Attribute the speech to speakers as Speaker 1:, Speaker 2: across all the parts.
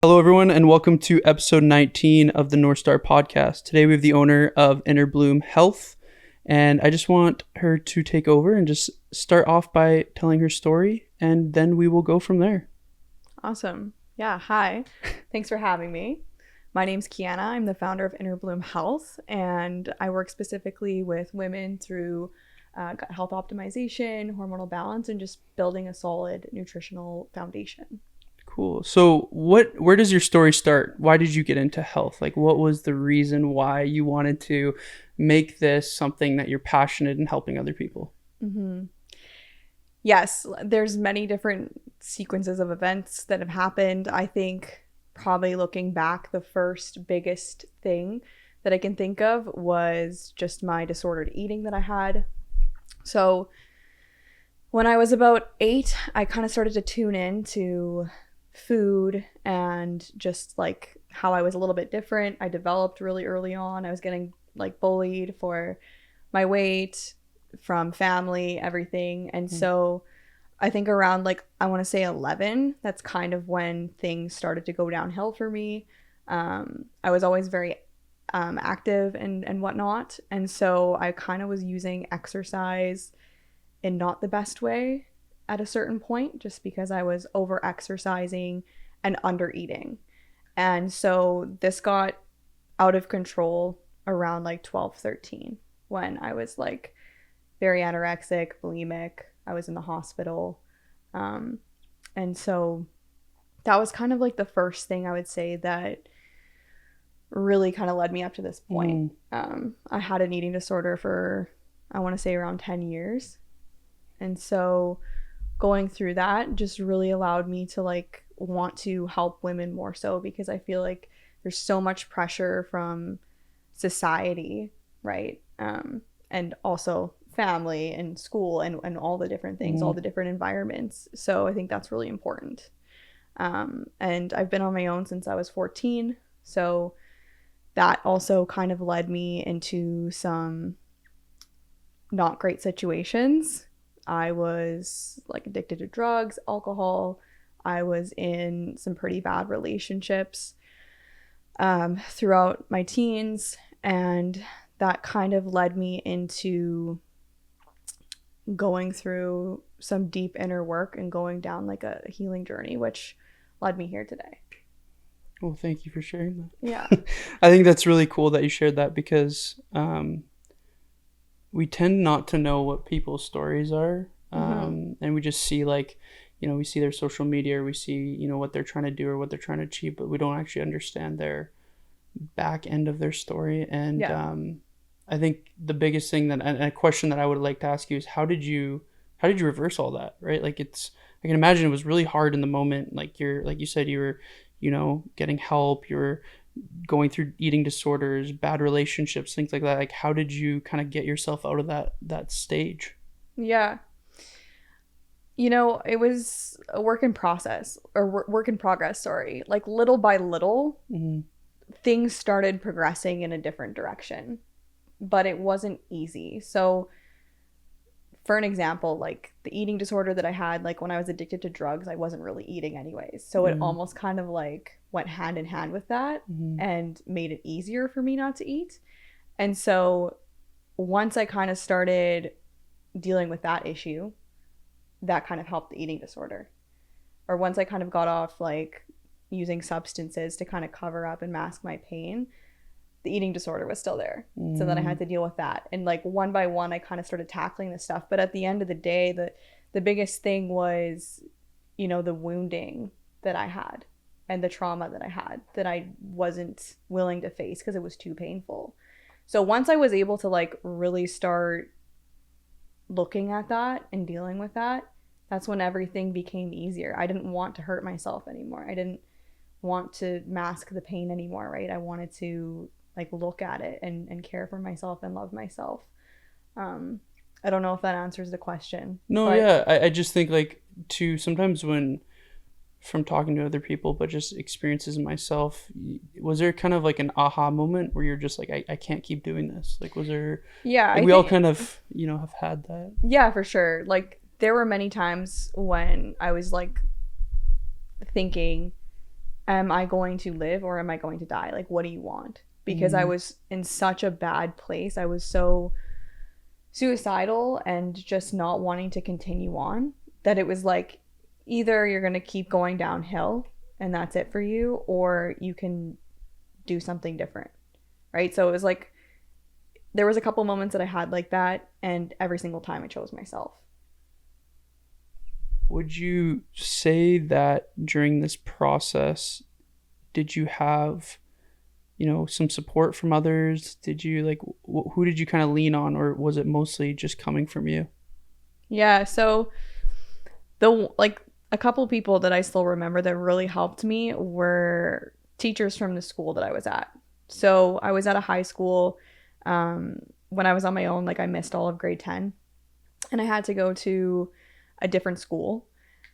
Speaker 1: Hello, everyone, and welcome to episode 19 of the North Star podcast. Today, we have the owner of InnerBloomHealth, and I just want her to take over and just start off by telling her story, and then we will go from there.
Speaker 2: Awesome. Yeah, hi. Thanks for having me. My name's Kianna. I'm the founder of InnerBloomHealth, and I work specifically with women through gut health optimization, hormonal balance, and just building a solid nutritional foundation.
Speaker 1: Cool. So where does your story start? Why did you get into health? Like, what was the reason why you wanted to make this something that you're passionate in helping other people?
Speaker 2: Mm-hmm. Yes, there's many different sequences of events that have happened. I think probably looking back, the first biggest thing that I can think of was just my disordered eating that I had. So when I was about 8, I kind of started to tune in to food and just like how I was a little bit different. I developed really early on. I was getting like bullied for my weight from family, everything. And so I think around like, I want to say 11, that's kind of when things started to go downhill for me. I was always very active and whatnot. And so I kind of was using exercise in not the best way at a certain point, just because I was over exercising and under eating. And so this got out of control around like 12, 13, when I was like very anorexic, bulimic. I was in the hospital. And so that was kind of like the first thing I would say that really kind of led me up to this point. I had an eating disorder for, I want to say, around 10 years. And so going through that just really allowed me to like want to help women more so, because I feel like there's so much pressure from society, right? And also family and school and all the different things, all the different environments. So I think that's really important. And I've been on my own since I was 14. So that also kind of led me into some not great situations. I was like addicted to drugs, alcohol. I was in some pretty bad relationships throughout my teens. And that kind of led me into going through some deep inner work and going down like a healing journey, which led me here today.
Speaker 1: Well, thank you for sharing that.
Speaker 2: Yeah.
Speaker 1: I think that's really cool that you shared that, because we tend not to know what people's stories are. And we just see like, we see their social media, or we see, what they're trying to do or what they're trying to achieve, but we don't actually understand their back end of their story. And I think the biggest thing and a question that I would like to ask you is, how did you reverse all that? Right? Like I can imagine it was really hard in the moment. Like you said, you were, getting help, you were going through eating disorders, bad relationships, things like that. Like, how did you kind of get yourself out of that stage?
Speaker 2: Yeah. It was a work in progress, sorry. Like little by little, things started progressing in a different direction, but it wasn't easy. So for an example, like the eating disorder that I had, like when I was addicted to drugs, I wasn't really eating anyways. So it almost kind of like went hand in hand with that and made it easier for me not to eat. And so once I kind of started dealing with that issue, that kind of helped the eating disorder. Or once I kind of got off like using substances to kind of cover up and mask my pain, the eating disorder was still there. So then I had to deal with that. And like one by one, I kind of started tackling this stuff. But at the end of the day, the biggest thing was, the wounding that I had and the trauma that I had that I wasn't willing to face because it was too painful. So once I was able to like really start looking at that and dealing with that, that's when everything became easier. I didn't want to hurt myself anymore. I didn't want to mask the pain anymore, right? I wanted to like look at it and care for myself and love myself. I don't know if that answers the question.
Speaker 1: No, but yeah, I just think like too, sometimes when, from talking to other people, but just experiences myself, was there kind of like an aha moment where you're just like, I can't keep doing this? Like, was there?
Speaker 2: Yeah,
Speaker 1: like, we all kind of, have had that.
Speaker 2: Yeah, for sure. Like there were many times when I was like thinking, am I going to live or am I going to die? Like, what do you want? Because I was in such a bad place. I was so suicidal and just not wanting to continue on, that it was like, either you're going to keep going downhill and that's it for you, or you can do something different, right? So it was like, there was a couple moments that I had like that, and every single time I chose myself.
Speaker 1: Would you say that during this process, did you have, some support from others? Did you who did you kind of lean on, or was it mostly just coming from you?
Speaker 2: Yeah, so a couple people that I still remember that really helped me were teachers from the school that I was at. So I was at a high school. When I was on my own, I missed all of grade 10, and I had to go to a different school.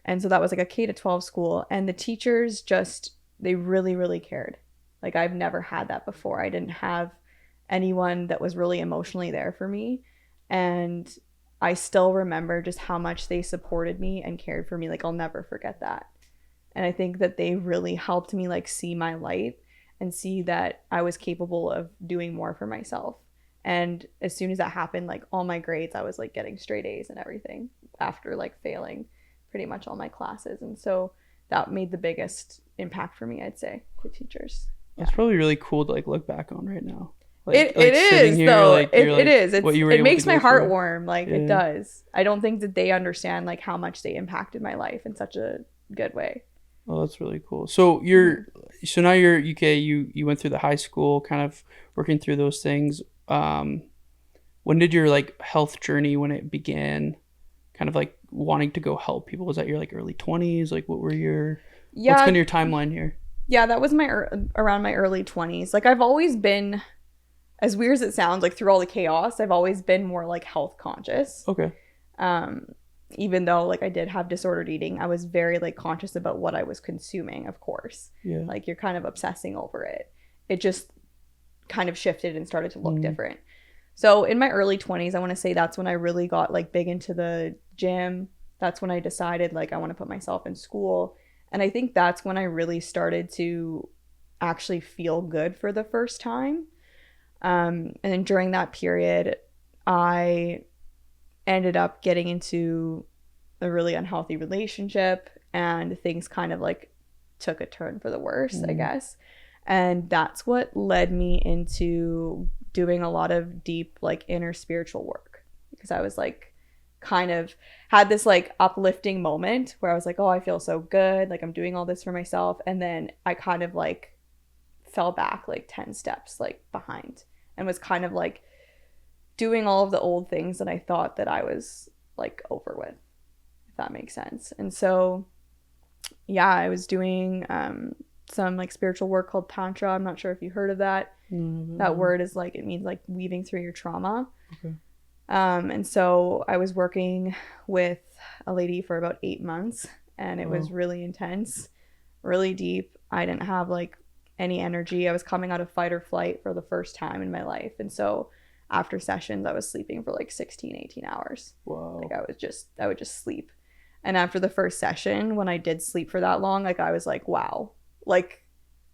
Speaker 2: And so that was a K-12 school, and the teachers they really, really cared. I've never had that before. I didn't have anyone that was really emotionally there for me. And I still remember just how much they supported me and cared for me. I'll never forget that. And I think that they really helped me see my light and see that I was capable of doing more for myself. And as soon as that happened, all my grades, I was getting straight A's and everything after failing pretty much all my classes. And so that made the biggest impact for me, I'd say, the teachers.
Speaker 1: It's probably really cool to look back on right now.
Speaker 2: It is here, though. It is. It makes my heart warm. It does. I don't think that they understand how much they impacted my life in such a good way.
Speaker 1: Oh, that's really cool. So now you're UK. You went through the high school, kind of working through those things. When did your health journey, when it began, kind of wanting to go help people? Was that your early 20s? What were your what's kind of your timeline here?
Speaker 2: Yeah, that was around my early 20s. I've always been, as weird as it sounds, through all the chaos, I've always been more health conscious.
Speaker 1: Okay.
Speaker 2: Even though I did have disordered eating, I was very conscious about what I was consuming, of course.
Speaker 1: Yeah.
Speaker 2: You're kind of obsessing over it. It just kind of shifted and started to look different. So in my early 20s, I want to say that's when I really got big into the gym. That's when I decided I want to put myself in school. And I think that's when I really started to actually feel good for the first time. And then during that period, I ended up getting into a really unhealthy relationship, and things kind of took a turn for the worse, I guess. And that's what led me into doing a lot of deep inner spiritual work, because I was kind of had this uplifting moment where I was oh, I feel so good, I'm doing all this for myself. And then I kind of fell back 10 steps behind, and was kind of doing all of the old things that I thought that I was over with, if that makes sense. And so yeah, I was doing some spiritual work called Tantra. I'm not sure if you heard of that. That word is it means weaving through your trauma.
Speaker 1: Okay.
Speaker 2: And so I was working with a lady for about 8 months, and it was really intense, really deep. I didn't have any energy. I was coming out of fight or flight for the first time in my life. And so after sessions, I was sleeping for 16, 18 hours.
Speaker 1: Wow.
Speaker 2: I would just sleep. And after the first session, when I did sleep for that long, I was wow,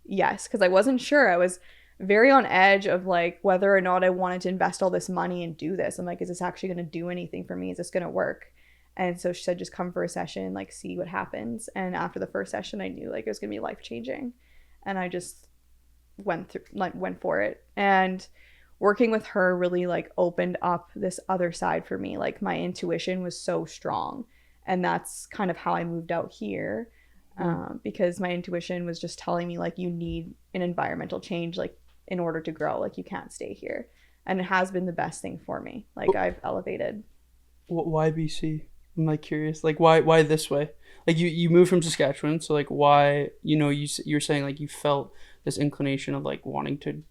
Speaker 2: yes, because I wasn't sure. I was very on edge of whether or not I wanted to invest all this money and do this. I'm is this actually going to do anything for me? Is this going to work? And so she said, just come for a session, see what happens. And after the first session, I knew it was going to be life-changing. And I just went for it. And working with her really opened up this other side for me. My intuition was so strong. And that's kind of how I moved out here, because my intuition was just telling me you need an environmental change in order to grow. You can't stay here. And it has been the best thing for me. I've elevated.
Speaker 1: Why BC? I'm curious. Why this way? You moved from Saskatchewan, so why? You're saying you felt this inclination of wanting to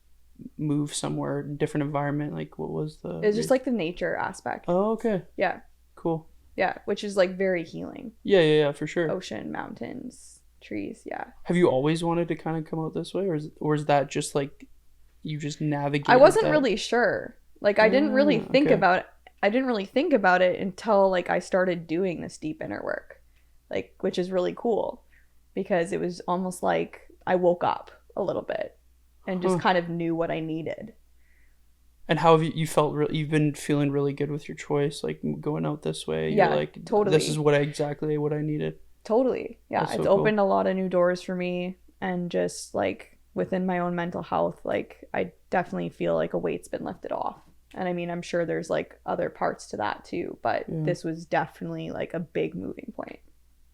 Speaker 1: move somewhere, different environment. What was the?
Speaker 2: It's just the nature aspect.
Speaker 1: Oh, okay.
Speaker 2: Yeah.
Speaker 1: Cool.
Speaker 2: Yeah, which is very healing.
Speaker 1: Yeah, for sure.
Speaker 2: Ocean, mountains, trees. Yeah.
Speaker 1: Have you always wanted to kind of come out this way, or is that just you just navigate?
Speaker 2: I wasn't really sure. I didn't really think about it. I didn't really think about it until I started doing this deep inner work, which is really cool, because it was almost I woke up a little bit and just kind of knew what I needed.
Speaker 1: And how have you felt? You've been feeling really good with your choice, like going out this way.
Speaker 2: Yeah,
Speaker 1: you're like,
Speaker 2: totally.
Speaker 1: This is exactly what I needed.
Speaker 2: Totally. Yeah,
Speaker 1: That's
Speaker 2: it's
Speaker 1: so
Speaker 2: opened
Speaker 1: cool.
Speaker 2: a lot of new doors for me, and just like within my own mental health, like I definitely feel like a weight's been lifted off. And I mean, I'm sure there's like other parts to that too, but this was definitely like a big moving point.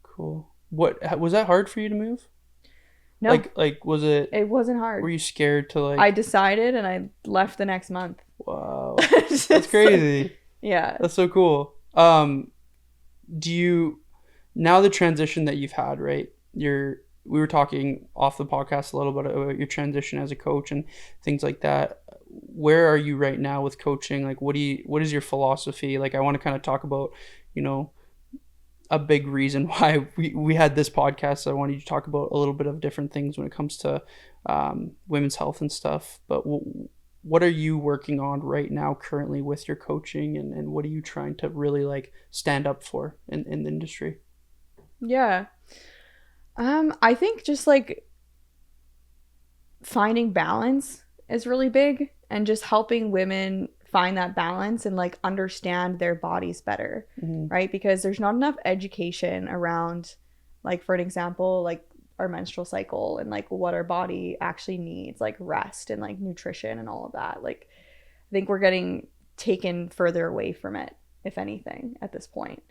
Speaker 1: Cool. What was that hard for you to move?
Speaker 2: No.
Speaker 1: Like was it?
Speaker 2: It wasn't hard.
Speaker 1: Were you scared to like?
Speaker 2: I decided and I left the next month.
Speaker 1: Wow, that's crazy.
Speaker 2: Like, yeah.
Speaker 1: That's so cool. Do you now the transition that you've had, right? We were talking off the podcast a little bit about your transition as a coach and things like that. Where are you right now with coaching? Like, what is your philosophy? Like, I want to kind of talk about, a big reason why we had this podcast. So I wanted you to talk about a little bit of different things when it comes to women's health and stuff. But what are you working on right now currently with your coaching, and what are you trying to really like stand up for in the industry?
Speaker 2: Yeah. I think just like finding balance is really big, and just helping women find that balance and like understand their bodies better, right? Because there's not enough education around, like, for an example, like our menstrual cycle and like what our body actually needs, like rest and like nutrition and all of that. Like, I think we're getting taken further away from it, if anything, at this point.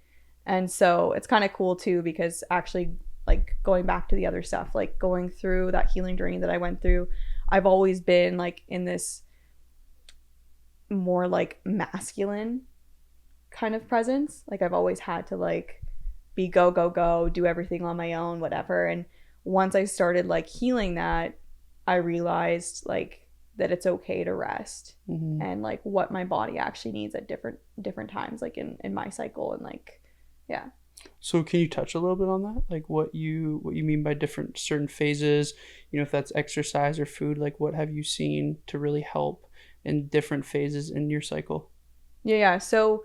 Speaker 2: And so it's kind of cool too, because actually, like, going back to the other stuff, like going through that healing journey that I went through, I've always been like in this more like masculine kind of presence. Like, I've always had to like be go, go, go, do everything on my own, whatever. And once I started like healing that, I realized like that it's okay to rest, and like what my body actually needs at different times, like in my cycle, and like, yeah.
Speaker 1: So can you touch a little bit on that? Like what you mean by different certain phases, if that's exercise or food, like what have you seen to really help in different phases in your cycle?
Speaker 2: Yeah. So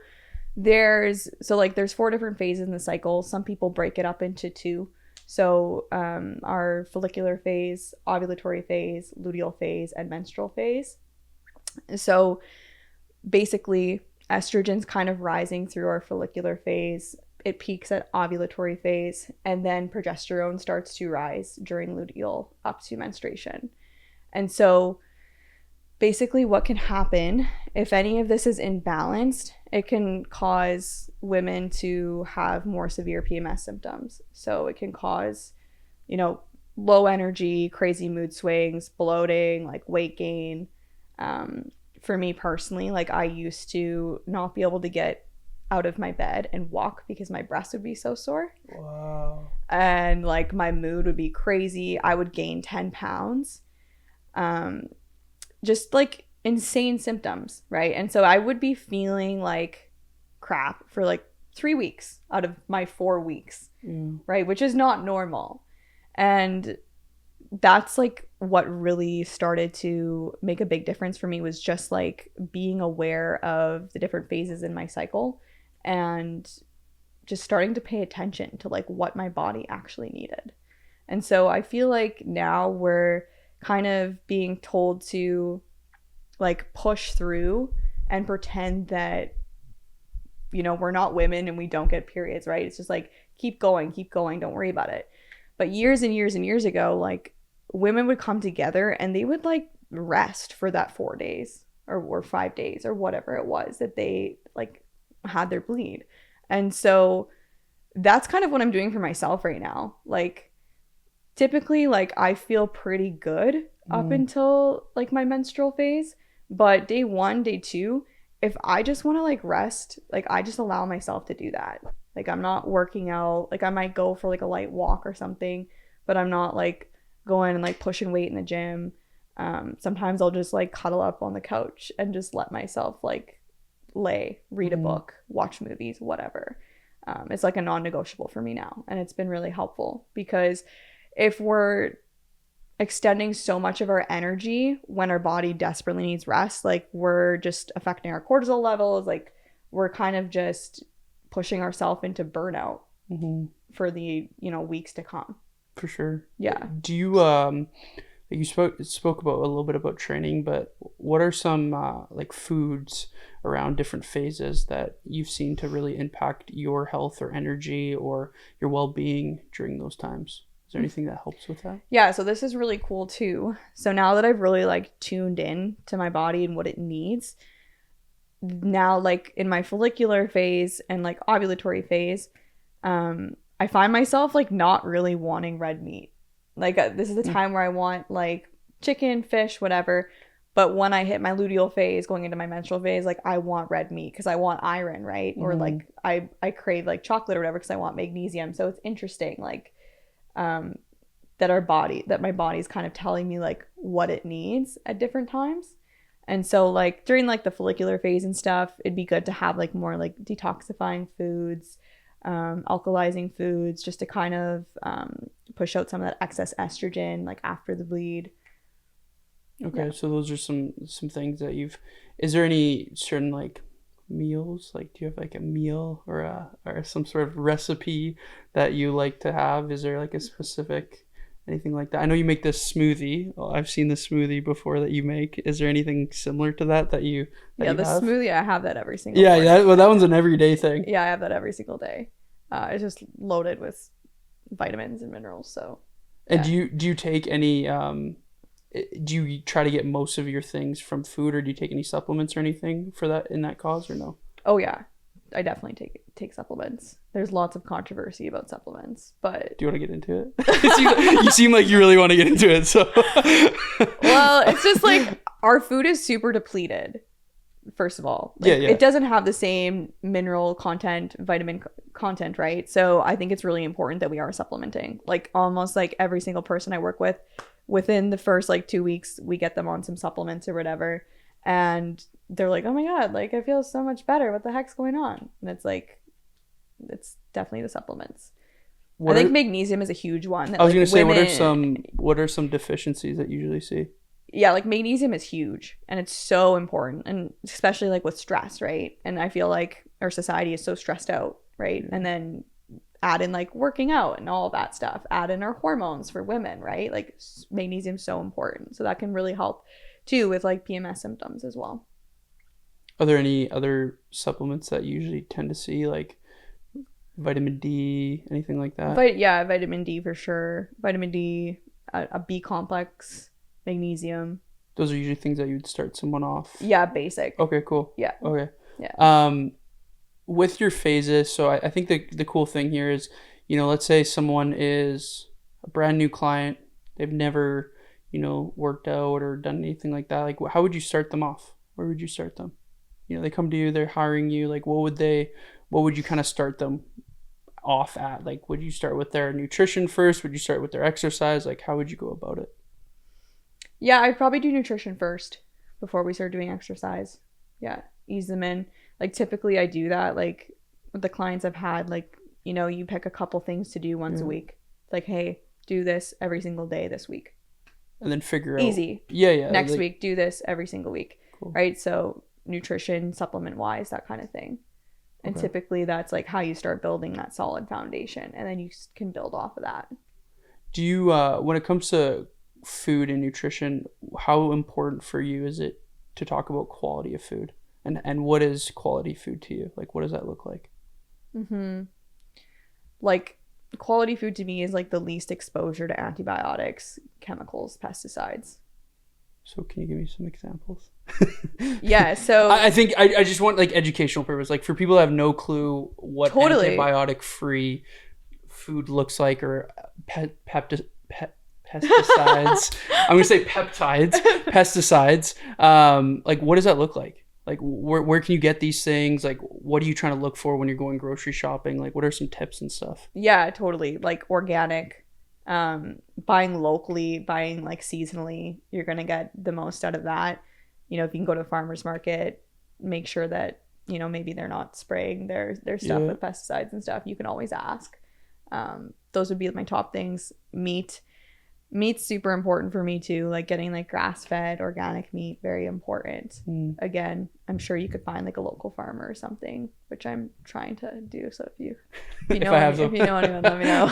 Speaker 2: there's 4 different phases in the cycle. Some people break it up into 2. So our follicular phase, ovulatory phase, luteal phase, and menstrual phase. So basically, estrogen's kind of rising through our follicular phase. It peaks at ovulatory phase, and then progesterone starts to rise during luteal up to menstruation. And so basically what can happen if any of this is imbalanced, it can cause women to have more severe PMS symptoms. So it can cause, low energy, crazy mood swings, bloating, like weight gain. For me personally, like I used to not be able to get out of my bed and walk because my breasts would be so sore.
Speaker 1: Wow.
Speaker 2: And like my mood would be crazy. I would gain 10 pounds. Just like insane symptoms, right? And so I would be feeling like crap for like 3 weeks out of my 4 weeks, right? Which is not normal. And that's like what really started to make a big difference for me, was just like being aware of the different phases in my cycle and just starting to pay attention to like what my body actually needed. And so I feel like now we're kind of being told to like push through and pretend that, we're not women and we don't get periods, right? It's just like, keep going, don't worry about it. But years and years and years ago, like women would come together and they would like rest for that 4 days or 5 days or whatever it was that they like had their bleed. And so that's kind of what I'm doing for myself right now. Like typically, like I feel pretty good up until like my menstrual phase, but day 1, day 2, if I just want to like rest, like I just allow myself to do that. Like I'm not working out. Like I might go for like a light walk or something, but I'm not like going and like pushing weight in the gym. Sometimes I'll just like cuddle up on the couch and just let myself like read a book, watch movies, whatever. It's like a non-negotiable for me now, and it's been really helpful, because if we're extending so much of our energy when our body desperately needs rest, like we're just affecting our cortisol levels, like we're kind of just pushing ourselves into burnout for the weeks to come.
Speaker 1: For sure.
Speaker 2: Yeah.
Speaker 1: Do you you spoke about a little bit about training, but what are some like foods around different phases that you've seen to really impact your health or energy or your well-being during those times? Is there anything that helps with that?
Speaker 2: Yeah, so this is really cool too. So now that I've really like tuned in to my body and what it needs, now like in my follicular phase and like ovulatory phase, I find myself like not really wanting red meat. Like this is the time where I want like chicken, fish, whatever. But when I hit my luteal phase, going into my menstrual phase, like I want red meat because I want iron, right? Or like I crave like chocolate or whatever because I want magnesium. So it's interesting, like that my body's kind of telling me like what it needs at different times. And so like during like the follicular phase and stuff, it'd be good to have like more like detoxifying foods, alkalizing foods, just to kind of push out some of that excess estrogen like after the bleed.
Speaker 1: Okay,
Speaker 2: Yeah.
Speaker 1: so those are some things that is there any certain like meals? Like, do you have like a meal or some sort of recipe that you like to have? Is there like a specific anything like that? I know you make this smoothie. I've seen the smoothie before that you make. Is there anything similar to that you
Speaker 2: Yeah,
Speaker 1: you
Speaker 2: the
Speaker 1: have?
Speaker 2: smoothie, I have that every single
Speaker 1: Yeah,
Speaker 2: morning.
Speaker 1: that one's an everyday thing.
Speaker 2: Yeah, I have that every single day. It's just loaded with vitamins and minerals. So,
Speaker 1: And
Speaker 2: yeah.
Speaker 1: do you take any do you try to get most of your things from food, or do you take any supplements or anything for that in that cause, or no?
Speaker 2: Oh yeah, I definitely take supplements. There's lots of controversy about supplements, but
Speaker 1: Do you want to get into it? You seem like you really want to get into it. So,
Speaker 2: well, it's just like our food is super depleted. First of all, like,
Speaker 1: Yeah.
Speaker 2: it doesn't have the same mineral content, vitamin content, right? So I think it's really important that we are supplementing. Like almost like every single person I work with, within the first like 2 weeks, we get them on some supplements or whatever, and they're like, "Oh my god, like I feel so much better. What the heck's going on?" And it's like, it's definitely the supplements. I think magnesium is a huge one. That,
Speaker 1: I was gonna say,
Speaker 2: women,
Speaker 1: what are some deficiencies that you usually see?
Speaker 2: yeah, like magnesium is huge and it's so important, and especially like with stress, right? And I feel like our society is so stressed out, right? And then add in like working out and all of that stuff, add in our hormones for women, right? Like magnesium's so important, so that can really help too with like PMS symptoms as well.
Speaker 1: Are there any other supplements that you usually tend to see, like vitamin D, anything like that?
Speaker 2: But yeah, vitamin D for sure, vitamin D, a B complex, magnesium.
Speaker 1: Those are usually things that you'd start someone off.
Speaker 2: Yeah, basic.
Speaker 1: Okay, cool.
Speaker 2: Yeah.
Speaker 1: Okay.
Speaker 2: Yeah.
Speaker 1: With your phases, so I think the cool thing here is, let's say someone is a brand new client, they've never, worked out or done anything like that. Like, how would you start them off? Where would you start them? They come to you, they're hiring you. Like, what would you kind of start them off at? Like, would you start with their nutrition first? Would you start with their exercise? Like, how would you go about it?
Speaker 2: Yeah, I'd probably do nutrition first before we start doing exercise. Yeah, ease them in. Like typically I do that like with the clients I've had, like, you pick a couple things to do once a week. Like, hey, do this every single day this week.
Speaker 1: And then figure out.
Speaker 2: Easy.
Speaker 1: Yeah.
Speaker 2: Next week, do this every single week.
Speaker 1: Cool.
Speaker 2: Right? So nutrition, supplement wise, that kind of thing. And typically that's like how you start building that solid foundation, and then you can build off of that.
Speaker 1: Do you, when it comes to food and nutrition, how important for you is it to talk about quality of food? And what is quality food to you? Like, what does that look like?
Speaker 2: Like, quality food to me is like the least exposure to antibiotics, chemicals, pesticides.
Speaker 1: So can you give me some examples?
Speaker 2: Yeah, so
Speaker 1: I think I just want like educational purpose, like for people that have no clue what
Speaker 2: Totally.
Speaker 1: antibiotic free food looks like, or pesticides. I'm gonna say pesticides. Like, what does that look like? Like, where can you get these things? Like, what are you trying to look for when you're going grocery shopping? Like, what are some tips and stuff?
Speaker 2: yeah, totally. Like organic, buying locally, buying like seasonally, you're gonna get the most out of that. If you can go to a farmer's market, make sure that maybe they're not spraying their stuff with pesticides and stuff. You can always ask. Those would be my top things. Meat, Meat's super important for me too. Like getting like grass-fed organic meat, very important. Again, I'm sure you could find like a local farmer or something, which I'm trying to do. So if you know if you know anyone, let me know.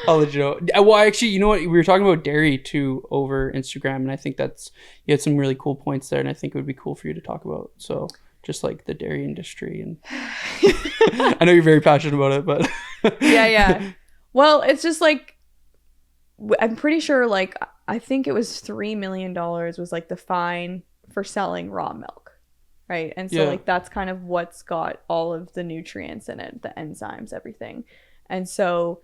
Speaker 1: I'll let you know. Well, actually, you know what? We were talking about dairy too over Instagram, and I think you had some really cool points there, and I think it would be cool for you to talk about. So just like the dairy industry, and I know you're very passionate about it, but
Speaker 2: yeah. Well, it's just like, I'm pretty sure, like, I think it was $3 million was like the fine for selling raw milk, right? And so like that's kind of what's got all of the nutrients in it, the enzymes, everything. And so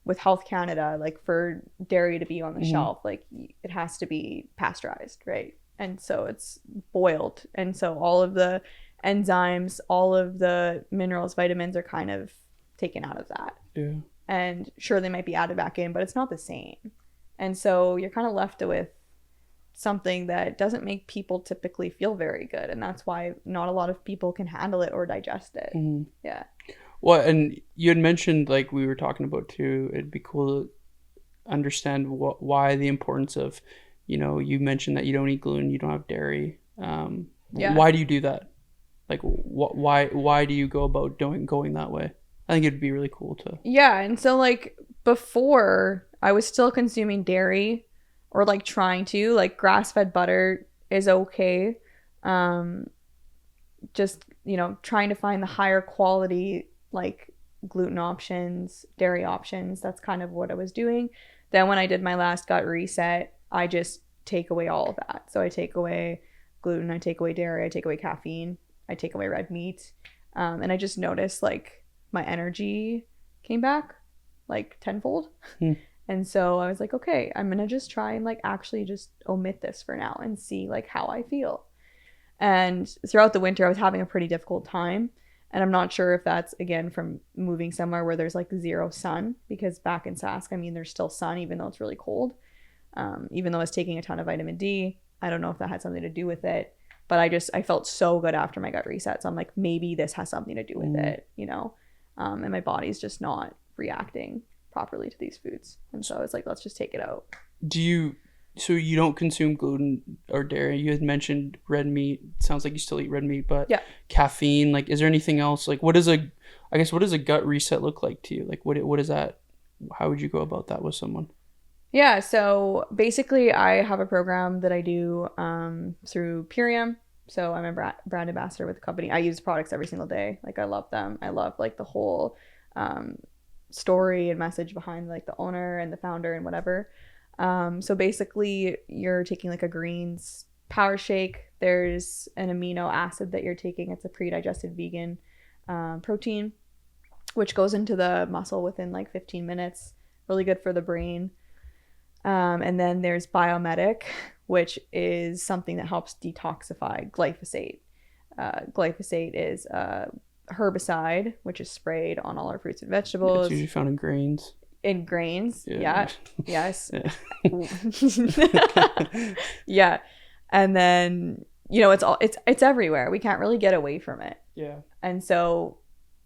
Speaker 2: with Health Canada, like for dairy to be on the shelf, like it has to be pasteurized, right? And so it's boiled, and so all of the enzymes, all of the minerals, vitamins are kind of taken out of that.
Speaker 1: Yeah.
Speaker 2: And sure, they might be added back in, but it's not the same. And so you're kind of left with something that doesn't make people typically feel very good. And that's why not a lot of people can handle it or digest it. Yeah.
Speaker 1: Well, and you had mentioned, like we were talking about too, it'd be cool to understand why the importance of, you mentioned that you don't eat gluten, you don't have dairy. Why do you do that? Like, why do you go about going that way? I think it'd be really cool to.
Speaker 2: Yeah, and so like before, I was still consuming dairy, or like trying to, like grass-fed butter is okay. Just, trying to find the higher quality like gluten options, dairy options. That's kind of what I was doing. Then when I did my last gut reset, I just take away all of that. So I take away gluten, I take away dairy, I take away caffeine, I take away red meat. And I just noticed like my energy came back like tenfold. And so I was like, okay, I'm gonna just try and like actually just omit this for now and see like how I feel. And throughout the winter I was having a pretty difficult time, and I'm not sure if that's again from moving somewhere where there's like zero sun, because back in Sask, I mean, there's still sun even though it's really cold. Even though I was taking a ton of vitamin D, I don't know if that had something to do with it, but I felt so good after my gut reset. So I'm like, maybe this has something to do with it, and my body's just not reacting properly to these foods. And so I was like, let's just take it out.
Speaker 1: So you don't consume gluten or dairy? You had mentioned red meat. It sounds like you still eat red meat, but caffeine, like, is there anything else? Like, what does a gut reset look like to you? Like, what is that? How would you go about that with someone?
Speaker 2: Yeah, so basically I have a program that I do through Purium. So I'm a brand ambassador with the company. I use products every single day. Like, I love them. I love like the whole story and message behind like the owner and the founder and whatever. So basically you're taking like a greens power shake. There's an amino acid that you're taking. It's a pre-digested vegan protein, which goes into the muscle within like 15 minutes. Really good for the brain. And then there's Biomedic, which is something that helps detoxify glyphosate. Glyphosate is a herbicide, which is sprayed on all our fruits and vegetables.
Speaker 1: It's usually found in grains.
Speaker 2: In grains, yeah. Yes. Yeah. And then, it's everywhere. We can't really get away from it.
Speaker 1: Yeah.
Speaker 2: And so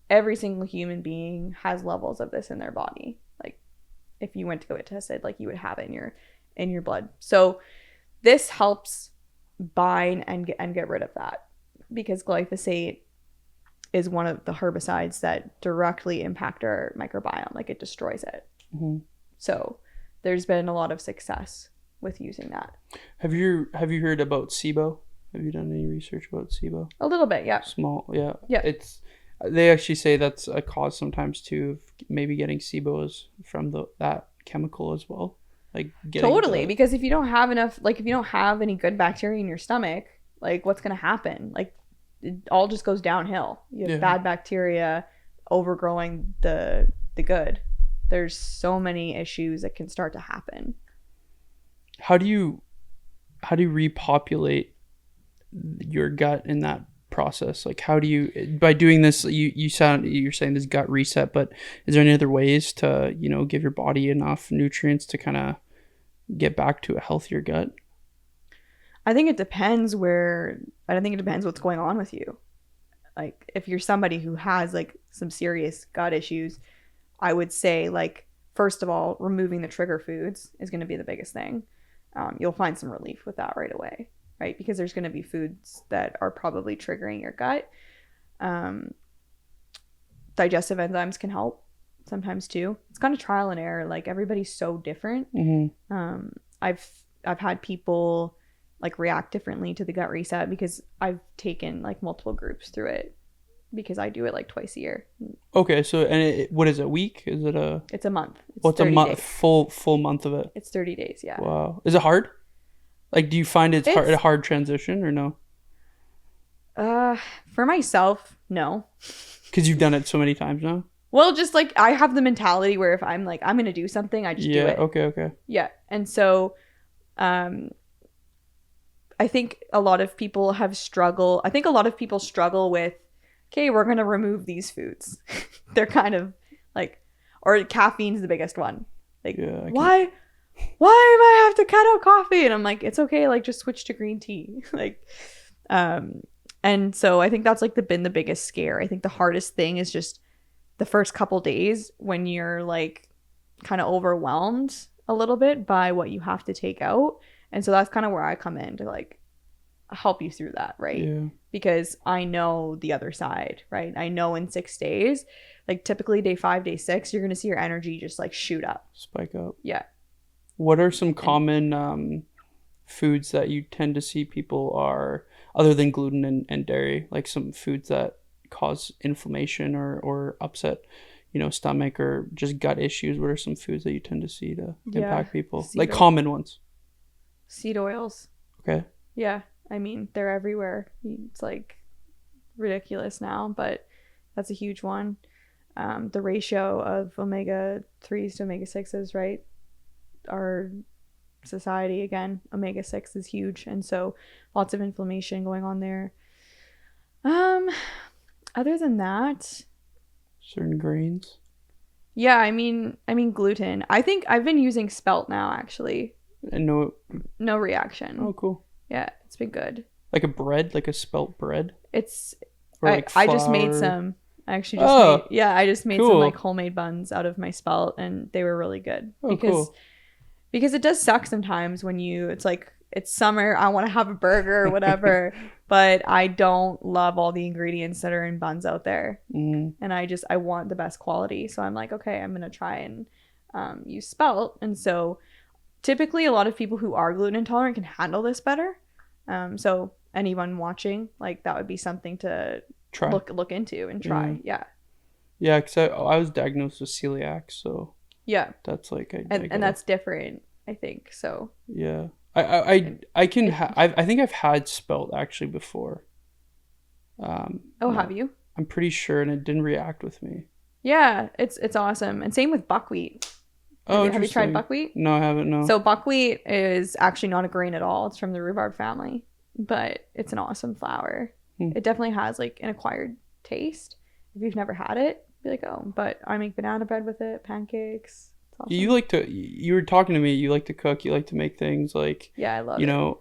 Speaker 2: every single human being has levels of this in their body. Like, if you went to go get tested, like, you would have it in your blood. So this helps bind and get rid of that, because glyphosate is one of the herbicides that directly impact our microbiome. Like, it destroys it. So there's been a lot of success with using that.
Speaker 1: Have you heard about SIBO? Have you done any research about SIBO?
Speaker 2: A little bit, yeah.
Speaker 1: Small, yeah. Yeah. They actually say that's a cause sometimes too of maybe getting SIBOs from that chemical as well. Like,
Speaker 2: totally, because if you don't have enough, like, if you don't have any good bacteria in your stomach, like, what's gonna happen? Like, it all just goes downhill. You have bad bacteria overgrowing the good. There's so many issues that can start to happen.
Speaker 1: How do you repopulate your gut in that process? Like, how do you, by doing this, you're saying this gut reset, but is there any other ways to, give your body enough nutrients to kind of get back to a healthier gut?
Speaker 2: I think it depends what's going on with you. Like, if you're somebody who has like some serious gut issues, I would say, like, first of all, removing the trigger foods is going to be the biggest thing. You'll find some relief with that right away, right? Because there's going to be foods that are probably triggering your gut. Digestive enzymes can help sometimes too. It's kind of trial and error. Like everybody's so different. I've had people like react differently to the gut reset because I've taken like multiple groups through it because I do it like twice a year.
Speaker 1: Okay, so and what is it? A week? Is it a?
Speaker 2: It's a month.
Speaker 1: It's a month, full month of it.
Speaker 2: It's 30 days. Yeah.
Speaker 1: Wow. Is it hard? Like, do you find it's hard, a hard transition or no?
Speaker 2: For myself, no.
Speaker 1: Because you've done it so many times now.
Speaker 2: Well, just like I have the mentality where if I'm like I'm gonna do something, I just do it.
Speaker 1: Okay.
Speaker 2: Yeah, and so, I think a lot of people struggle with, okay, we're going to remove these foods. They're kind of like, or caffeine's the biggest one. Like, why am I have to cut out coffee? And I'm like, it's okay. Like, just switch to green tea. Like, and so I think that's like been the biggest scare. I think the hardest thing is just the first couple days when you're like kind of overwhelmed a little bit by what you have to take out. And so that's kind of where I come in to like help you through that, right?
Speaker 1: Yeah.
Speaker 2: Because I know the other side, right? I know in 6 days, like typically day 5, day 6, you're going to see your energy just like shoot up.
Speaker 1: Spike up.
Speaker 2: Yeah.
Speaker 1: What are some common foods that you tend to see people are, other than gluten and dairy, like some foods that cause inflammation or upset, stomach or just gut issues? What are some foods that you tend to see to impact people? Like common ones.
Speaker 2: Seed oils.
Speaker 1: Okay.
Speaker 2: Yeah. I mean, they're everywhere. It's like ridiculous now, but that's a huge one. The ratio of omega-3s to omega-6s, right? Our society, again, omega-6 is huge. And so lots of inflammation going on there. Other than that,
Speaker 1: certain grains.
Speaker 2: Yeah, I mean gluten. I think I've been using spelt now, actually.
Speaker 1: And
Speaker 2: no reaction.
Speaker 1: Oh, cool.
Speaker 2: Yeah, it's been good.
Speaker 1: Like a bread, like a spelt bread?
Speaker 2: It's
Speaker 1: like
Speaker 2: I just made some. I actually just made some like homemade buns out of my spelt, and they were really good. Because it does suck sometimes when it's like it's summer, I want to have a burger or whatever, but I don't love all the ingredients that are in buns out there. And I want the best quality. So I'm like, okay, I'm going to try and use spelt. And so typically a lot of people who are gluten intolerant can handle this better. So anyone watching, like that would be something to try. Look into and try. Yeah.
Speaker 1: Yeah, because I was diagnosed with celiac, so
Speaker 2: yeah,
Speaker 1: that's like
Speaker 2: and that's different, I think. So
Speaker 1: yeah, I think I've had spelt actually before.
Speaker 2: Have you?
Speaker 1: I'm pretty sure, and it didn't react with me.
Speaker 2: Yeah, it's awesome, and same with buckwheat. Have you tried buckwheat?
Speaker 1: No, I haven't. No.
Speaker 2: So buckwheat is actually not a grain at all. It's from the rhubarb family, but it's an awesome flour. It definitely has like an acquired taste. If you've never had it, be like, oh, but I make banana bread with it, pancakes. It's awesome.
Speaker 1: You were talking to me, you like to cook, you like to make things like,
Speaker 2: yeah, I love it.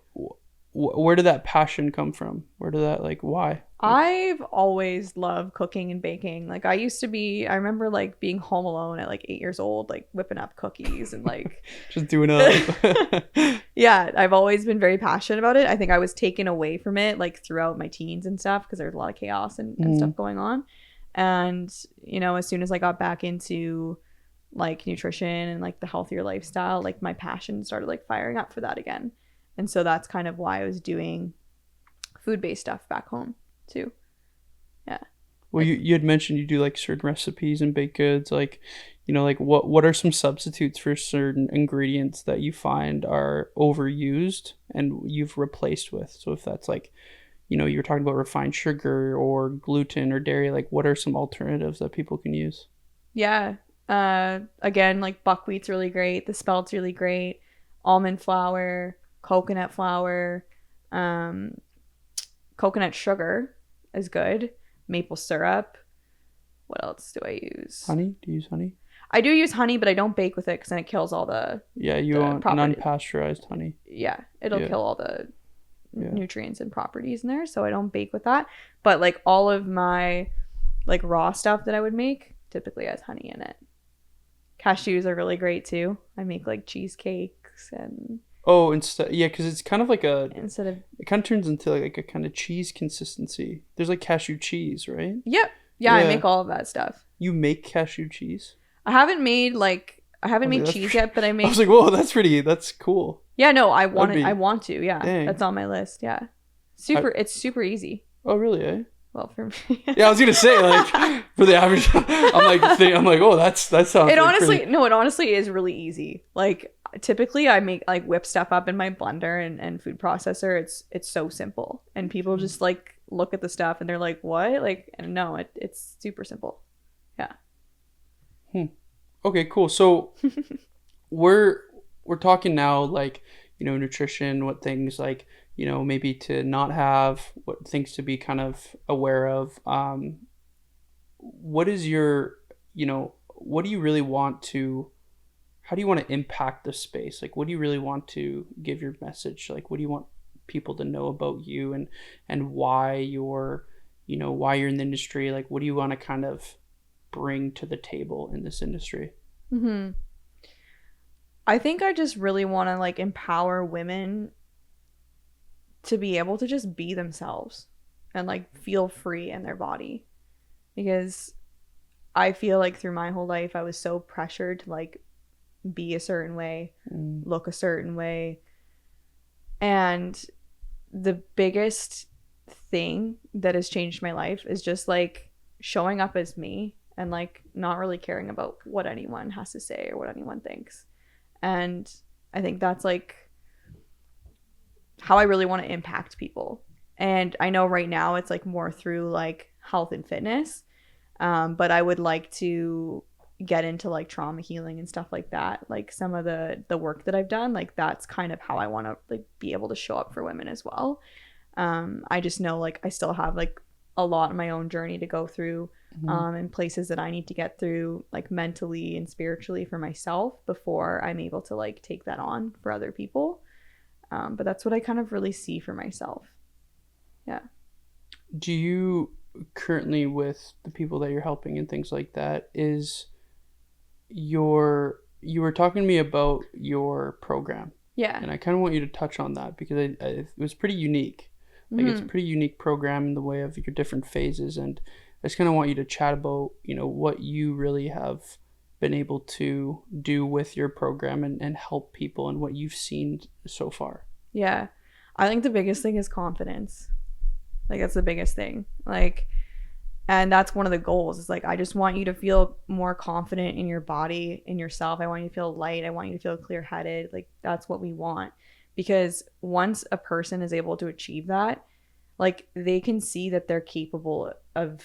Speaker 1: Where did that passion come from? Where did that, like, why?
Speaker 2: I've always loved cooking and baking. Like I remember like being home alone at like 8 years old, like whipping up cookies and like
Speaker 1: just doing it.
Speaker 2: Yeah, I've always been very passionate about it. I think I was taken away from it like throughout my teens and stuff because there's a lot of chaos and stuff going on. And as soon as I got back into like nutrition and like the healthier lifestyle, like my passion started like firing up for that again. And so that's kind of why I was doing food-based stuff back home too. Yeah.
Speaker 1: Well, you had mentioned you do like certain recipes and baked goods, like, like what are some substitutes for certain ingredients that you find are overused and you've replaced with? So if that's like, you were talking about refined sugar or gluten or dairy, like what are some alternatives that people can use?
Speaker 2: Yeah. Again, like buckwheat's really great. The spelt's really great. Almond flour, coconut flour, coconut sugar is good. Maple syrup. What else do I use?
Speaker 1: Honey? Do you use honey?
Speaker 2: I do use honey, but I don't bake with it because then it kills all the
Speaker 1: you want unpasteurized honey.
Speaker 2: Yeah, it'll kill all the nutrients and properties in there, so I don't bake with that. But like all of my like raw stuff that I would make typically has honey in it. Cashews are really great too. I make like cheesecakes and
Speaker 1: Oh, instead, yeah, because it's kind of like
Speaker 2: instead of
Speaker 1: it kind of turns into like a kind of cheese consistency. There's like cashew cheese, right?
Speaker 2: yep. Yeah, I
Speaker 1: Yeah.
Speaker 2: make all of that stuff.
Speaker 1: You make cashew cheese?
Speaker 2: I haven't made
Speaker 1: That's
Speaker 2: cheese yet, but I
Speaker 1: I was
Speaker 2: make
Speaker 1: like, whoa, that's cool.
Speaker 2: yeah, no, I
Speaker 1: That'd
Speaker 2: want it.
Speaker 1: be-
Speaker 2: I want to. Yeah,
Speaker 1: Dang.
Speaker 2: that's on my list. Yeah, it's super easy.
Speaker 1: Oh, really, eh?
Speaker 2: Well, for me,
Speaker 1: Yeah, I was gonna say, like, for the average, I'm like, oh, that sounds
Speaker 2: it
Speaker 1: like
Speaker 2: honestly
Speaker 1: pretty...
Speaker 2: no, it honestly is really easy. Like typically, I make like whip stuff up in my blender and food processor. It's so simple, and people just like look at the stuff and they're like, what? Like, and no, it's super simple. Yeah.
Speaker 1: Okay, cool. So we're talking now, like, nutrition, what things like, maybe to not have, what things to be kind of aware of. What is your, what do you really want to, how do you want to impact the space? Like, what do you really want to give your message? Like, what do you want people to know about you, and why you're, why you're in the industry? Like, what do you want to kind of bring to the table in this industry?
Speaker 2: Mm-hmm. I think I just really want to like empower women to be able to just be themselves and like feel free in their body, because I feel like through my whole life I was so pressured to like be a certain way, look a certain way. And the biggest thing that has changed my life is just like showing up as me and like not really caring about what anyone has to say or what anyone thinks. And I think that's like how I really want to impact people. And I know right now it's like more through like health and fitness, but I would like to get into like trauma healing and stuff like that. Like some of the work that I've done, like that's kind of how I want to like be able to show up for women as well. I just know like I still have like a lot of my own journey to go through, and places that I need to get through like mentally and spiritually for myself before I'm able to like take that on for other people. But that's what I kind of really see for myself. Yeah.
Speaker 1: Do you currently, with the people that you're helping and things like that, is you were talking to me about your program.
Speaker 2: Yeah.
Speaker 1: And I kind of want you to touch on that because it was pretty unique. Like it's a pretty unique program in the way of your different phases, and I just kind of want you to chat about, what you really have been able to do with your program and help people and what you've seen so far.
Speaker 2: Yeah. I think the biggest thing is confidence. Like that's the biggest thing. Like, and that's one of the goals. Is like I just want you to feel more confident in your body, in yourself. I want you to feel light. I want you to feel clear-headed. Like that's what we want. Because once a person is able to achieve that, like they can see that they're capable of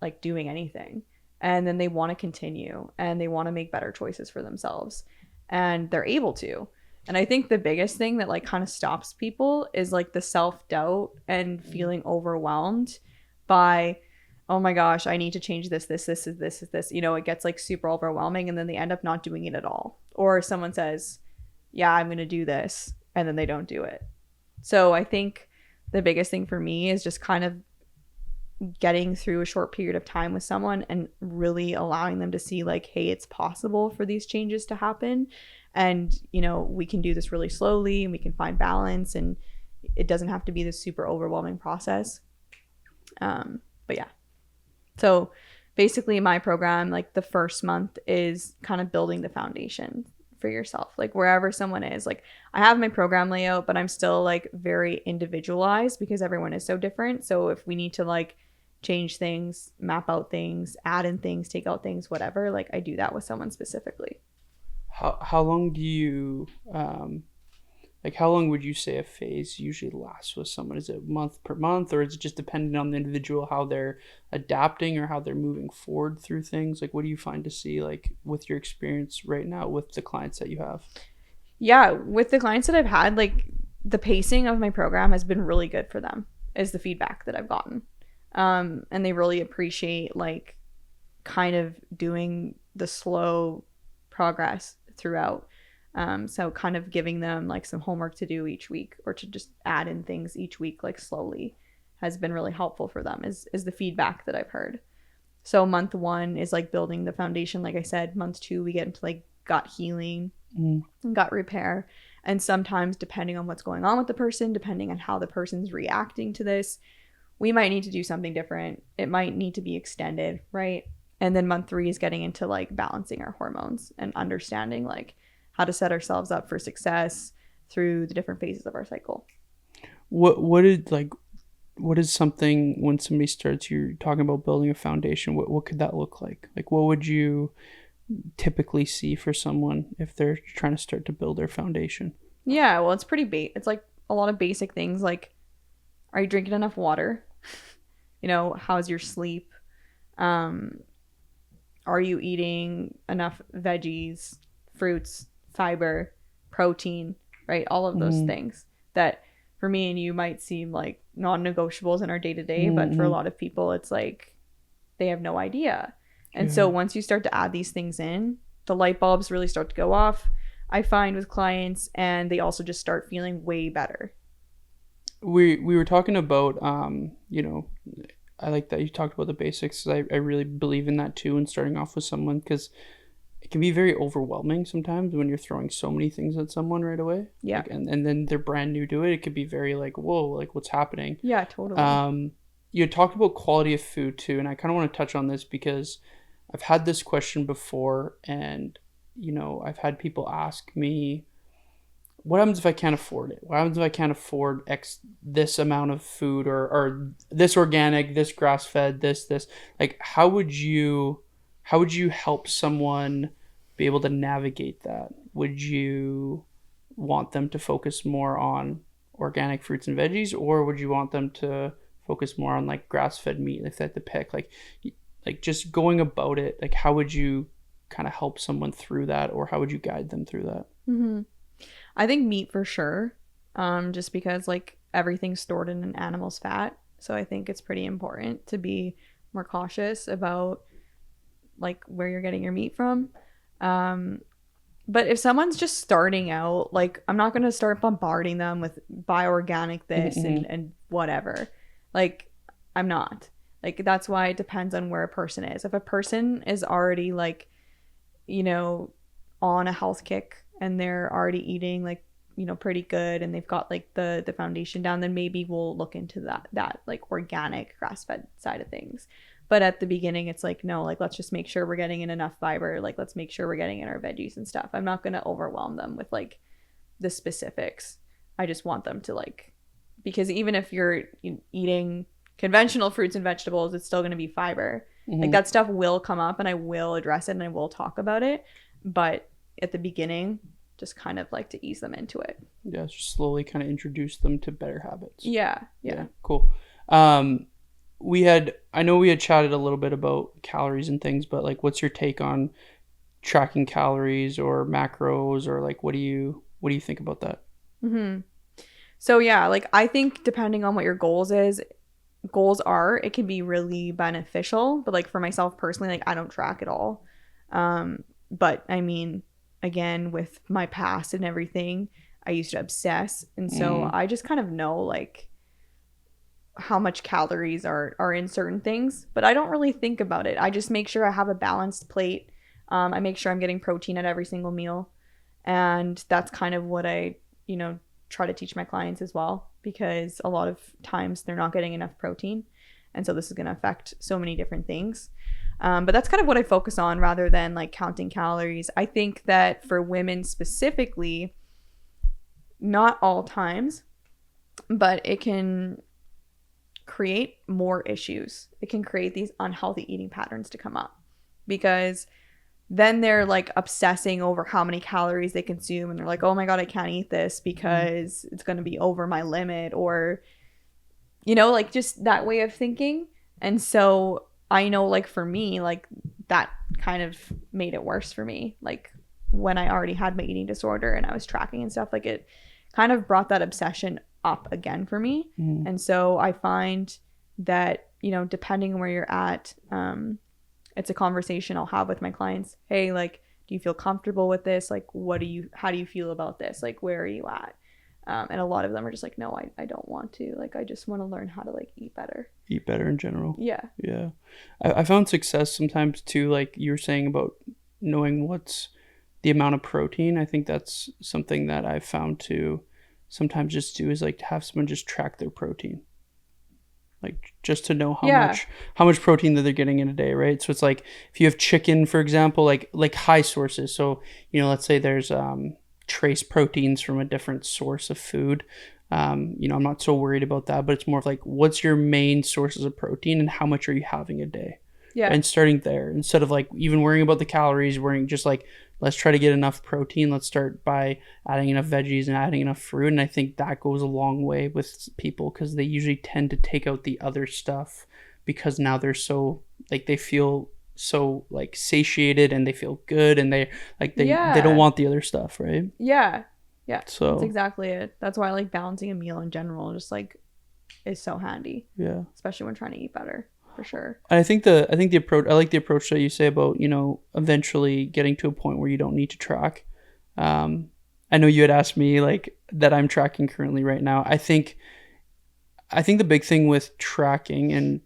Speaker 2: like doing anything, and then they want to continue and they want to make better choices for themselves, and they're able to. And I think the biggest thing that like kind of stops people is like the self-doubt and feeling overwhelmed by, oh my gosh, I need to change this. It gets like super overwhelming, and then they end up not doing it at all. Or someone says, yeah, I'm going to do this, and then they don't do it. So I think the biggest thing for me is just kind of getting through a short period of time with someone and really allowing them to see like, hey, it's possible for these changes to happen. And, we can do this really slowly and we can find balance, and it doesn't have to be this super overwhelming process. But yeah. So basically my program, like the first month is kind of building the foundation for yourself, like wherever someone is. Like I have my program layout, but I'm still like very individualized because everyone is so different. So if we need to like change things, map out things, add in things, take out things, whatever, like I do that with someone specifically.
Speaker 1: How long do you how long would you say a phase usually lasts with someone? Is it month per month, or is it just dependent on the individual, how they're adapting or how they're moving forward through things? Like what do you find to see like with your experience right now with the clients that you have?
Speaker 2: Yeah, with the clients that I've had, like the pacing of my program has been really good for them, is the feedback that I've gotten. And they really appreciate like kind of doing the slow progress throughout. So kind of giving them like some homework to do each week, or to just add in things each week like slowly, has been really helpful for them, is the feedback that I've heard. So month 1 is like building the foundation. Like I said, month 2, we get into like gut healing, gut repair. And sometimes depending on what's going on with the person, depending on how the person's reacting to this, we might need to do something different. It might need to be extended, right? And then month 3 is getting into like balancing our hormones and understanding like how to set ourselves up for success through the different phases of our cycle.
Speaker 1: What is something when somebody starts, you're talking about building a foundation, what could that look like? Like what would you typically see for someone if they're trying to start to build their foundation?
Speaker 2: Yeah, well, it's it's like a lot of basic things like, are you drinking enough water? How's your sleep? Are you eating enough veggies, fruits, fiber, protein, right? All of those things that for me and you might seem like non-negotiables in our day-to-day, but for a lot of people, it's like they have no idea. And so once you start to add these things in, the light bulbs really start to go off, I find, with clients, and they also just start feeling way better.
Speaker 1: We were talking about, I like that you talked about the basics. I really believe in that too, and starting off with someone, because it can be very overwhelming sometimes when you're throwing so many things at someone right away.
Speaker 2: Yeah.
Speaker 1: Like, and then they're brand new to it. It could be very like, whoa, like what's happening?
Speaker 2: Yeah, totally.
Speaker 1: You talked about quality of food too, and I kind of want to touch on this because I've had this question before, and I've had people ask me, what happens if I can't afford it? What happens if I can't afford this amount of food, or this organic, this grass-fed, this? Like, how would you help someone be able to navigate that? Would you want them to focus more on organic fruits and veggies, or would you want them to focus more on like grass-fed meat if they had to pick? Like just going about it, like how would you kind of help someone through that, or how would you guide them through that?
Speaker 2: I think meat for sure, just because like everything's stored in an animal's fat, so I think it's pretty important to be more cautious about like where you're getting your meat from. But if someone's just starting out, like I'm not gonna start bombarding them with buy organic this and whatever. Like I'm not. Like that's why it depends on where a person is. If a person is already like, on a health kick and they're already eating like, pretty good, and they've got like the foundation down, then maybe we'll look into that like organic grass-fed side of things. But at the beginning, it's like, no, like let's just make sure we're getting in enough fiber. Like let's make sure we're getting in our veggies and stuff. I'm not going to overwhelm them with like the specifics. I just want them to like, because even if you're eating conventional fruits and vegetables, it's still going to be fiber. Like that stuff will come up, and I will address it, and I will talk about it. But at the beginning, just kind of like to ease them into it.
Speaker 1: Yeah, just slowly kind of introduce them to better habits.
Speaker 2: Yeah.
Speaker 1: Cool. I know we had chatted a little bit about calories and things, but like what's your take on tracking calories or macros, or like what do you think about that?
Speaker 2: So yeah, like I think depending on what your goals are, it can be really beneficial. But like for myself personally, like I don't track at all. But I mean, again, with my past and everything, I used to obsess, and so I just kind of know like how much calories are in certain things, but I don't really think about it. I just make sure I have a balanced plate. I make sure I'm getting protein at every single meal, and that's kind of what I try to teach my clients as well, because a lot of times they're not getting enough protein, and so this is going to affect so many different things. But that's kind of what I focus on rather than like counting calories. I think that for women specifically, not all times, but it can create more issues. It can create these unhealthy eating patterns to come up, because then they're like obsessing over how many calories they consume, and they're like, oh my God, I can't eat this because it's going to be over my limit, or, like just that way of thinking. And so I know like for me, like that kind of made it worse for me. Like when I already had my eating disorder and I was tracking and stuff, like it kind of brought that obsession up again for me. And so I find that, depending on where you're at, it's a conversation I'll have with my clients. Hey, like, do you feel comfortable with this? Like, how do you feel about this? Like, where are you at? And a lot of them are just like, no, I don't want to. Like, I just want to learn how to like eat better.
Speaker 1: Eat better in general.
Speaker 2: Yeah.
Speaker 1: Yeah. I found success sometimes too, like you were saying about knowing what's the amount of protein. I think that's something that I've found to sometimes just do is like to have someone just track their protein. Like just to know how much protein that they're getting in a day, right? So it's like if you have chicken, for example, like high sources. So, you know, let's say there's trace proteins from a different source of food. You know, I'm not so worried about that, but it's more of like what's your main sources of protein and how much are you having a day?
Speaker 2: Yeah.
Speaker 1: And starting there instead of like even worrying about the calories, worrying just like let's try to get enough protein. Let's start by adding enough veggies and adding enough fruit. And I think that goes a long way with people because they usually tend to take out the other stuff because now they're so like they feel so like satiated and they feel good and they don't want the other stuff, right?
Speaker 2: Yeah.
Speaker 1: So
Speaker 2: that's exactly it. That's why I like balancing a meal in general just like is so handy.
Speaker 1: Yeah.
Speaker 2: Especially when trying to eat better. For sure.
Speaker 1: I think the approach, I like the approach that you say about, you know, eventually getting to a point where you don't need to track. I know you had asked me like that I'm tracking currently right now. I think the big thing with tracking, and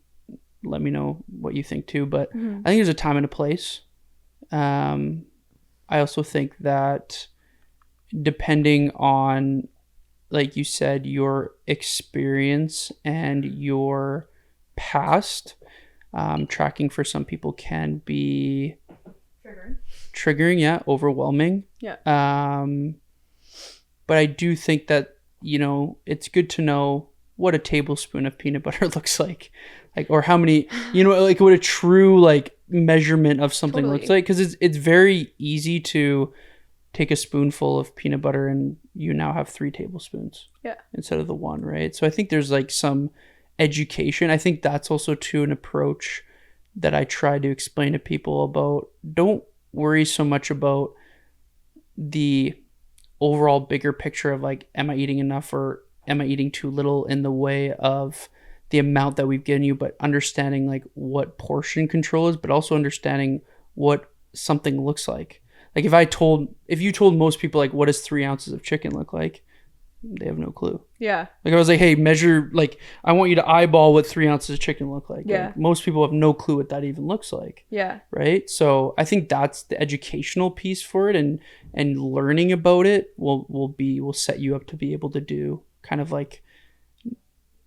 Speaker 1: let me know what you think too, but I think there's a time and a place. I also think that depending on, like you said, your experience and your past, tracking for some people can be triggering, yeah, overwhelming.
Speaker 2: Yeah.
Speaker 1: But I do think that, you know, it's good to know what a tablespoon of peanut butter looks like or how many, you know, like what a true like measurement of something looks like, because it's very easy to take a spoonful of peanut butter and you now have 3 tablespoons instead of the 1, right? So I think there's like some education. I think that's also too an approach that I try to explain to people about. Don't worry so much about the overall bigger picture of like, am I eating enough or am I eating too little in the way of the amount that we've given you, but understanding like what portion control is, but also understanding what something looks like. Like if you told most people like what does 3 ounces of chicken look like, they have no clue.
Speaker 2: Yeah.
Speaker 1: Like I was like, hey, measure, like I want you to eyeball what 3 ounces of chicken look like.
Speaker 2: Yeah.
Speaker 1: Like, most people have no clue what that even looks like.
Speaker 2: Yeah.
Speaker 1: Right. So I think that's the educational piece for it, and learning about it will set you up to be able to do kind of like,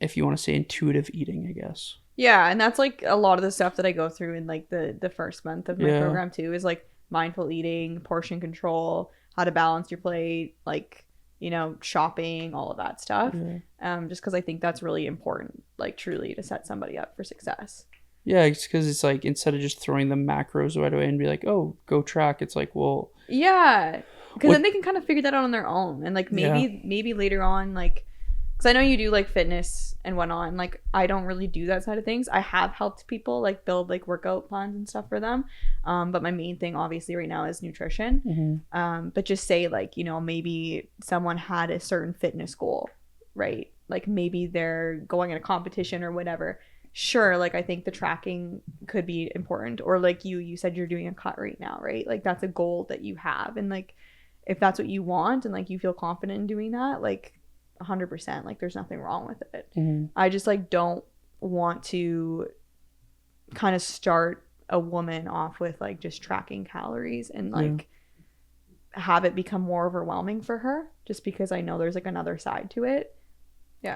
Speaker 1: if you want to say, intuitive eating, I guess.
Speaker 2: Yeah, and that's like a lot of the stuff that I go through in like the first month of my program too, is like mindful eating, portion control, how to balance your plate, like, you know, shopping, all of that stuff. Just because I think that's really important, like truly to set somebody up for success.
Speaker 1: Yeah, it's because it's like instead of just throwing the macros right away and be like, oh, go track, it's like, well,
Speaker 2: yeah, because then they can kind of figure that out on their own, and like maybe later on, like, because I know you do like fitness and whatnot, and like I don't really do that side of things. I have helped people like build like workout plans and stuff for them, but my main thing obviously right now is nutrition. But just say like, you know, maybe someone had a certain fitness goal, right? Like maybe they're going in a competition or whatever. Sure, like I think the tracking could be important, or like you said you're doing a cut right now, right? Like that's a goal that you have, and like if that's what you want and like you feel confident in doing that, like 100%, like there's nothing wrong with it. I just like don't want to kind of start a woman off with like just tracking calories and like have it become more overwhelming for her, just because I know there's like another side to it.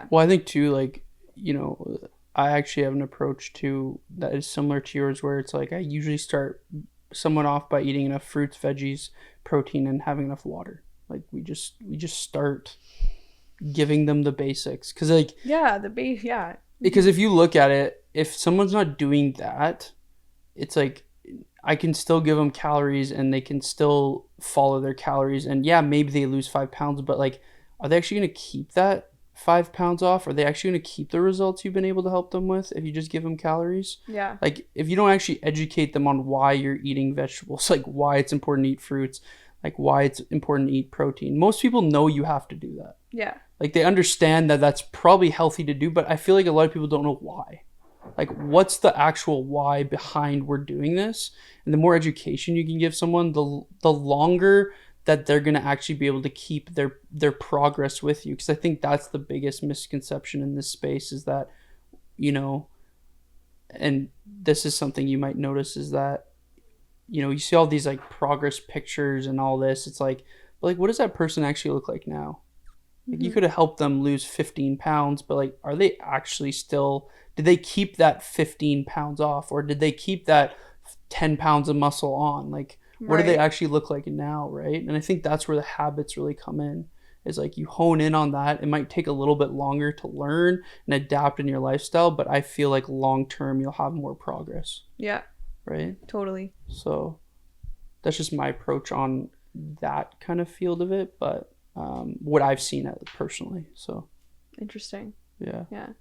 Speaker 2: Well,
Speaker 1: I think too, like, you know, I actually have an approach to that is similar to yours, where it's like I usually start someone off by eating enough fruits, veggies, protein, and having enough water. Like we just start giving them the basics, because like because if you look at it, if someone's not doing that, it's like I can still give them calories and they can still follow their calories, and maybe they lose 5 pounds, but like, are they actually going to keep that 5 pounds off? Are they actually going to keep the results you've been able to help them with if you just give them calories? Like if you don't actually educate them on why you're eating vegetables, like why it's important to eat fruits, like why it's important to eat protein, most people know you have to do that. Like they understand that that's probably healthy to do, but I feel like a lot of people don't know why. Like what's the actual why behind we're doing this? And the more education you can give someone, the longer that they're going to actually be able to keep their progress with you. Because I think that's the biggest misconception in this space, is that, you know, and this is something you might notice, is that, you know, you see all these like progress pictures and all this. It's like what does that person actually look like now? Like, you could have helped them lose 15 pounds, but like, are they actually still, did they keep that 15 pounds off, or did they keep that 10 pounds of muscle on? Like, what do they actually look like now, right? And I think that's where the habits really come in, is like, you hone in on that. It might take a little bit longer to learn and adapt in your lifestyle, but I feel like long term you'll have more progress.
Speaker 2: Yeah.
Speaker 1: Right?
Speaker 2: Totally.
Speaker 1: So that's just my approach on that kind of field of it, but what I've seen personally. So
Speaker 2: interesting.
Speaker 1: Yeah.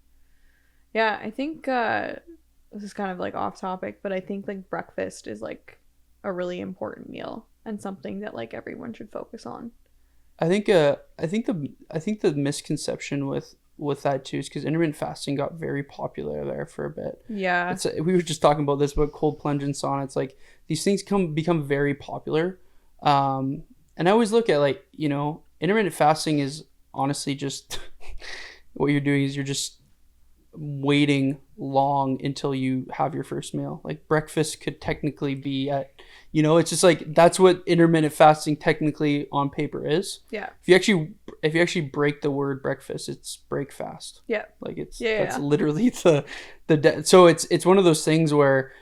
Speaker 2: I think this is kind of like off topic, but I think like breakfast is like a really important meal and something that like everyone should focus on.
Speaker 1: I think the misconception with that too is because intermittent fasting got very popular there for a bit.
Speaker 2: Yeah.
Speaker 1: We were just talking about this, but cold plunge and sauna, it's like these things become very popular. And I always look at, like, you know, intermittent fasting is honestly just what you're doing is you're just waiting long until you have your first meal. Like, breakfast could technically be at, you know, it's just like, that's what intermittent fasting technically on paper is.
Speaker 2: Yeah.
Speaker 1: If you actually break the word breakfast, it's break fast.
Speaker 2: Yeah.
Speaker 1: Like, that's literally so it's one of those things where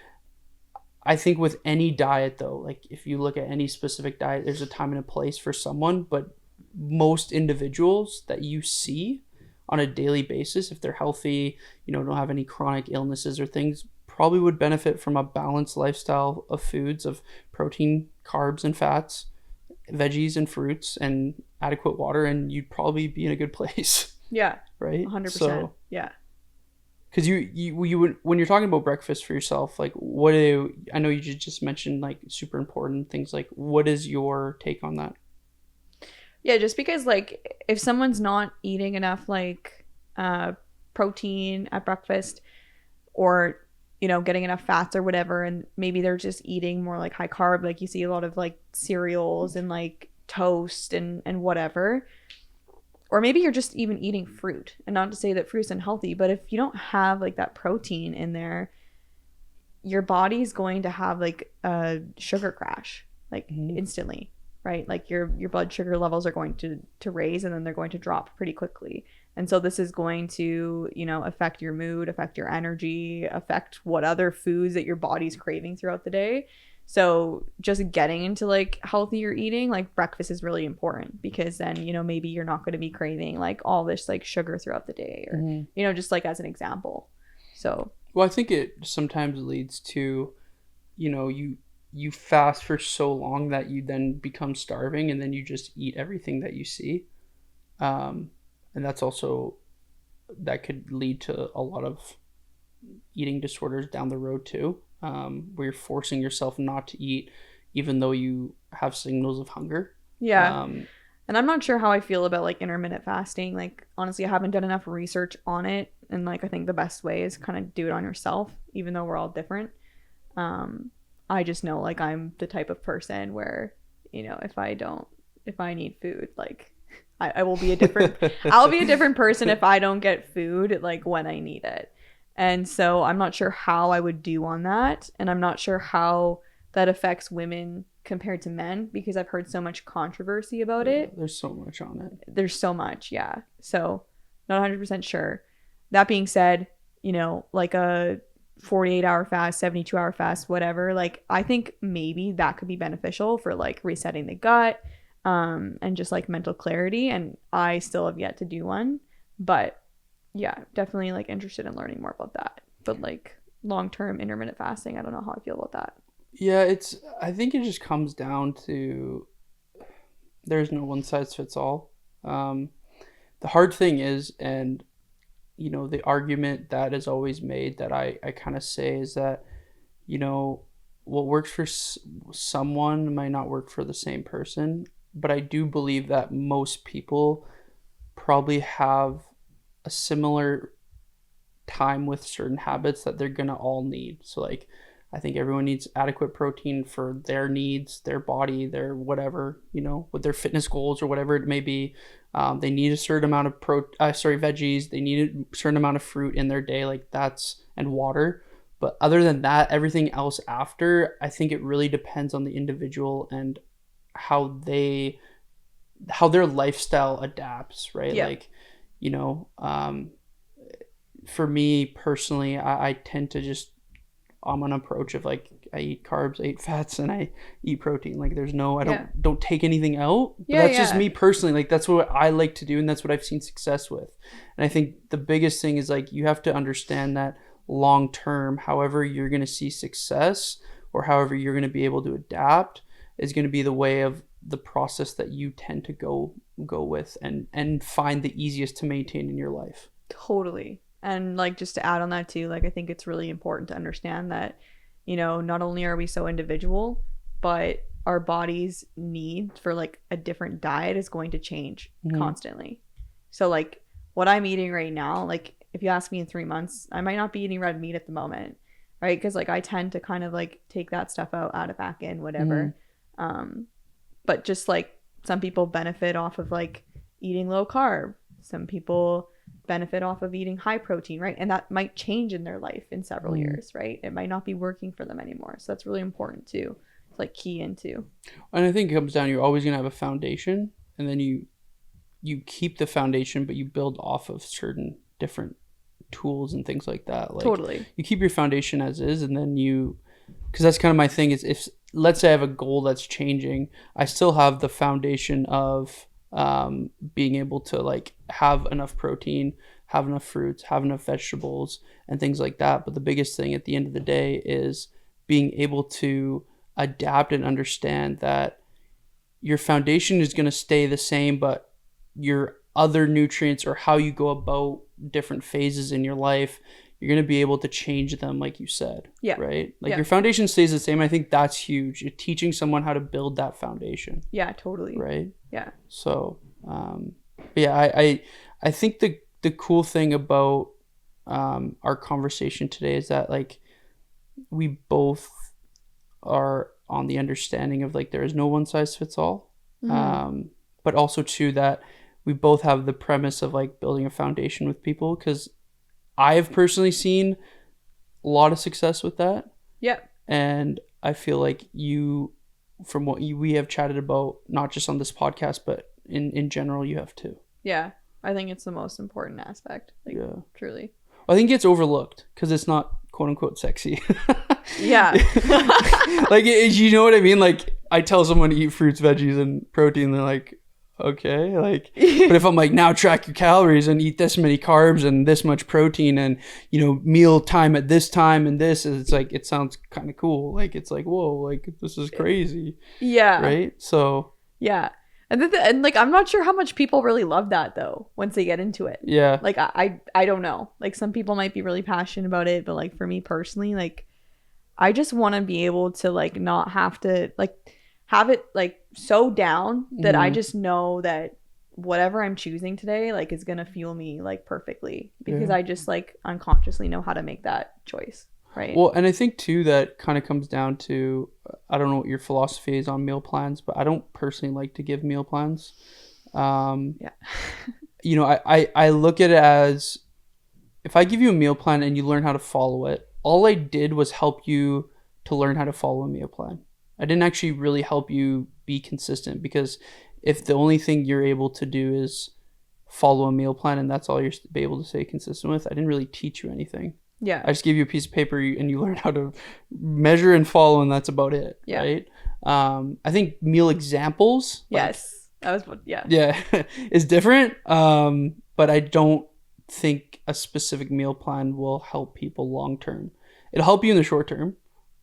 Speaker 1: I think with any diet, though, like if you look at any specific diet, there's a time and a place for someone, but most individuals that you see on a daily basis, if they're healthy, you know, don't have any chronic illnesses or things, probably would benefit from a balanced lifestyle of foods, of protein, carbs, and fats, veggies and fruits, and adequate water, and you'd probably be in a good place.
Speaker 2: Yeah.
Speaker 1: Right?
Speaker 2: 100%.
Speaker 1: So,
Speaker 2: yeah.
Speaker 1: because you would, when you're talking about breakfast for yourself, like, I know you just mentioned like super important things, like, what is your take on that?
Speaker 2: Yeah, just because like if someone's not eating enough like protein at breakfast, or, you know, getting enough fats or whatever, and maybe they're just eating more like high carb, like you see a lot of like cereals and like toast and whatever. Or maybe you're just even eating fruit, and not to say that fruit's unhealthy, but if you don't have like that protein in there, your body's going to have like a sugar crash, like instantly, right? Like your blood sugar levels are going to raise, and then they're going to drop pretty quickly. And so this is going to, you know, affect your mood, affect your energy, affect what other foods that your body's craving throughout the day. So just getting into like healthier eating, like breakfast is really important, because then, you know, maybe you're not going to be craving like all this like sugar throughout the day, or, you know, just like as an example. So,
Speaker 1: well, I think it sometimes leads to, you know, you fast for so long that you then become starving, and then you just eat everything that you see. And that's also, that could lead to a lot of eating disorders down the road too. Where you're forcing yourself not to eat even though you have signals of hunger.
Speaker 2: Yeah. And I'm not sure how I feel about like intermittent fasting. Like, honestly, I haven't done enough research on it, and like I think the best way is kind of do it on yourself, even though we're all different. I just know like I'm the type of person where, you know, if I need food, like I will be a different I'll be a different person if I don't get food like when I need it. And so I'm not sure how I would do on that. And I'm not sure how that affects women compared to men, because I've heard so much controversy about it.
Speaker 1: There's so much on it.
Speaker 2: There's so much, yeah. So not 100% sure. That being said, you know, like a 48-hour fast, 72-hour fast, whatever, like I think maybe that could be beneficial for like resetting the gut, and just like mental clarity. And I still have yet to do one, but yeah, definitely like interested in learning more about that. But like long-term intermittent fasting, I don't know how I feel about that.
Speaker 1: Yeah, I think it just comes down to, there's no one size fits all. The hard thing is, and you know, the argument that is always made that I kind of say is that, you know, what works for someone might not work for the same person. But I do believe that most people probably have a similar time with certain habits that they're gonna all need. So like, I think everyone needs adequate protein for their needs, their body, their whatever, you know, with their fitness goals or whatever it may be. They need a certain amount of veggies. They need a certain amount of fruit in their day, like that's, and water. But other than that, everything else after, I think it really depends on the individual and how their lifestyle adapts, right?
Speaker 2: Yeah.
Speaker 1: Like, you know, for me personally, I tend to just, I'm on an approach of like, I eat carbs, I eat fats, and I eat protein. Like there's no, I don't take anything out. But that's just me personally. Like that's what I like to do, and that's what I've seen success with. And I think the biggest thing is like, you have to understand that long term, however you're going to see success or however you're going to be able to adapt is going to be the way of the process that you tend to go with and find the easiest to maintain in your life.
Speaker 2: Totally. And like, just to add on that too, like I think it's really important to understand that, you know, not only are we so individual, but our body's need for like a different diet is going to change constantly. So like what I'm eating right now, like if you ask me in 3 months, I might not be eating red meat at the moment, right? Because like I tend to kind of like take that stuff out, add it back in, whatever. But just like some people benefit off of like eating low carb. Some people benefit off of eating high protein, right? And that might change in their life in several years, right? It might not be working for them anymore. So that's really important too, to like key into.
Speaker 1: And I think it comes down, you're always going to have a foundation, and then you keep the foundation, but you build off of certain different tools and things like that. Like
Speaker 2: Totally.
Speaker 1: You keep your foundation as is, and then because that's kind of my thing is, if let's say I have a goal that's changing, I still have the foundation of being able to like have enough protein, have enough fruits, have enough vegetables and things like that. But the biggest thing at the end of the day is being able to adapt and understand that your foundation is going to stay the same, but your other nutrients or how you go about different phases in your life, you're going to be able to change them, like you said.
Speaker 2: Yeah.
Speaker 1: Right? Like your foundation stays the same. I think that's huge. You're teaching someone how to build that foundation.
Speaker 2: Yeah, totally.
Speaker 1: Right?
Speaker 2: Yeah.
Speaker 1: So, I think the cool thing about our conversation today is that like we both are on the understanding of like there is no one size fits all. But also too that we both have the premise of like building a foundation with people, because I have personally seen a lot of success with that. Yeah. And I feel like from what we have chatted about, not just on this podcast, but in general, you have too.
Speaker 2: Yeah. I think it's the most important aspect. Like, truly.
Speaker 1: I think it's overlooked because it's not quote unquote sexy.
Speaker 2: Yeah.
Speaker 1: Like, you know what I mean? Like, I tell someone to eat fruits, veggies, and protein, they're like, okay, like, but if I'm like, now track your calories and eat this many carbs and this much protein and, you know, meal time at this time and this, it's like, it sounds kind of cool. Like, it's like, whoa, like, this is crazy.
Speaker 2: Yeah.
Speaker 1: Right? So.
Speaker 2: Yeah. And like, I'm not sure how much people really love that though, once they get into it.
Speaker 1: Yeah.
Speaker 2: Like, I don't know. Like, some people might be really passionate about it, but like, for me personally, like, I just want to be able to like, not have to like, have it like so down that I just know that whatever I'm choosing today like is gonna fuel me like perfectly, because I just like unconsciously know how to make that choice, right? Well,
Speaker 1: and I think too that kind of comes down to, I don't know what your philosophy is on meal plans, but I don't personally like to give meal plans. You know, I look at it as, if I give you a meal plan and you learn how to follow it, all I did was help you to learn how to follow a meal plan. I didn't actually really help you be consistent, because if the only thing you're able to do is follow a meal plan and that's all you're be able to stay consistent with, I didn't really teach you anything.
Speaker 2: Yeah.
Speaker 1: I just gave you a piece of paper and you learn how to measure and follow, and that's about it. Yeah. Right? I think meal examples.
Speaker 2: Yes. That was what, yeah.
Speaker 1: Yeah. is different. But I don't think a specific meal plan will help people long term. It'll help you in the short term,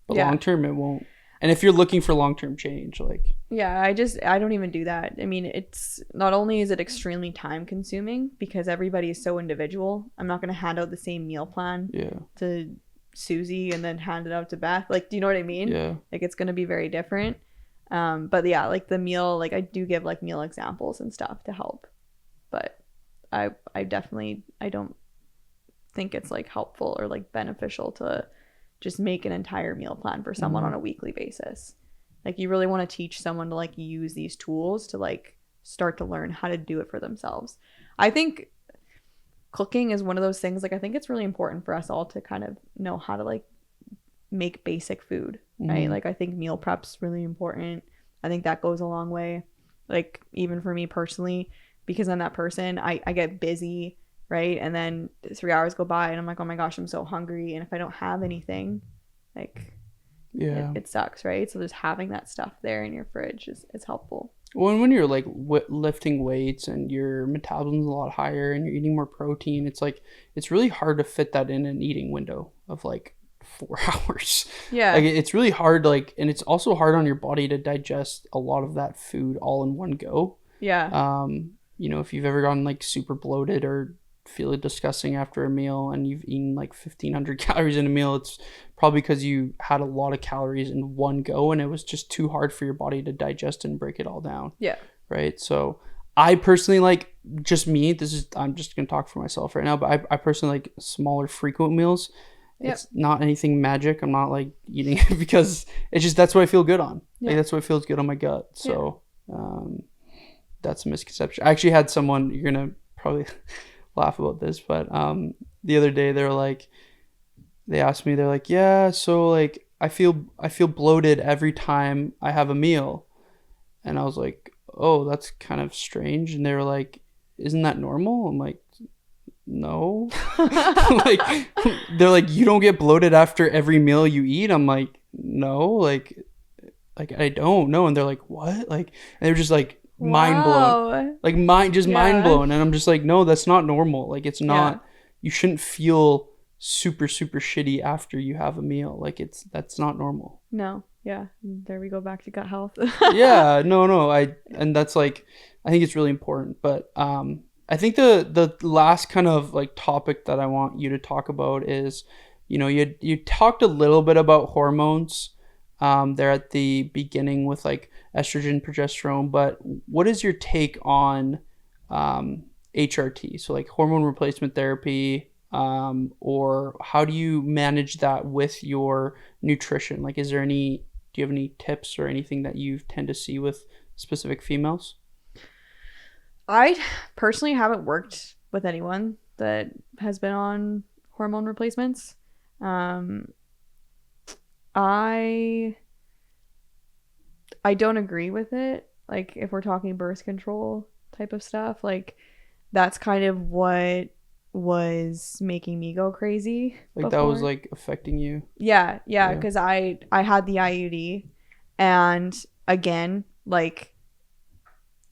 Speaker 1: but long term it won't. And if you're looking for long-term change, like...
Speaker 2: Yeah, I don't even do that. I mean, it's not only is it extremely time consuming because everybody is so individual. I'm not going to hand out the same meal plan to Susie and then hand it out to Beth. Like, do you know what I mean? Yeah. Like, it's going to be very different. But yeah, like the meal, like I do give like meal examples and stuff to help. But I definitely, I don't think it's like helpful or like beneficial to just make an entire meal plan for someone on a weekly basis. Like, you really want to teach someone to like use these tools to like start to learn how to do it for themselves. I think cooking is one of those things, like I think it's really important for us all to kind of know how to like make basic food, right? Like, I think meal prep's really important. I think that goes a long way. Like, even for me personally, because I'm that person, I get busy, right? And then 3 hours go by and I'm like, oh my gosh, I'm so hungry. And if I don't have anything, like, it sucks, right? So just having that stuff there in your fridge is helpful.
Speaker 1: Well, and when you're like lifting weights and your metabolism's a lot higher and you're eating more protein, it's like, it's really hard to fit that in an eating window of like 4 hours.
Speaker 2: Yeah.
Speaker 1: Like, it's really hard, like, and it's also hard on your body to digest a lot of that food all in one go.
Speaker 2: Yeah.
Speaker 1: You know, if you've ever gotten like super bloated or feel disgusting after a meal and you've eaten like 1,500 calories in a meal, it's probably because you had a lot of calories in one go and it was just too hard for your body to digest and break it all down.
Speaker 2: Yeah.
Speaker 1: Right. So I personally like, just me, I'm just gonna talk for myself right now, but I personally like smaller frequent meals. It's not anything magic. I'm not like eating it because it's just, that's what I feel good on. Like, that's what feels good on my gut. So that's a misconception. I actually had someone, you're gonna probably laugh about this, but the other day they asked me, they're like, yeah, so like I feel bloated every time I have a meal. And I was like, oh, that's kind of strange. And they were like, isn't that normal? I'm like, no. Like, they're like, you don't get bloated after every meal you eat? I'm like, no, like I don't know. And they're like, what? Like, and they're just like mind blown, like mind blown. And I'm just like, no, that's not normal. Like, it's not, you shouldn't feel super shitty after you have a meal. Like, that's not normal.
Speaker 2: No. Yeah. There we go back to gut health.
Speaker 1: Yeah. No. And that's like, I think it's really important. But I think the last kind of like topic that I want you to talk about is, you know, you talked a little bit about hormones there at the beginning with like estrogen, progesterone, but what is your take on HRT? So like hormone replacement therapy, or how do you manage that with your nutrition? Like, do you have any tips or anything that you tend to see with specific females?
Speaker 2: I personally haven't worked with anyone that has been on hormone replacements. I don't agree with it. Like, if we're talking birth control type of stuff, like, that's kind of what was making me go crazy.
Speaker 1: Like,
Speaker 2: before.
Speaker 1: That was like affecting you?
Speaker 2: Yeah, because I had the IUD, and again, like,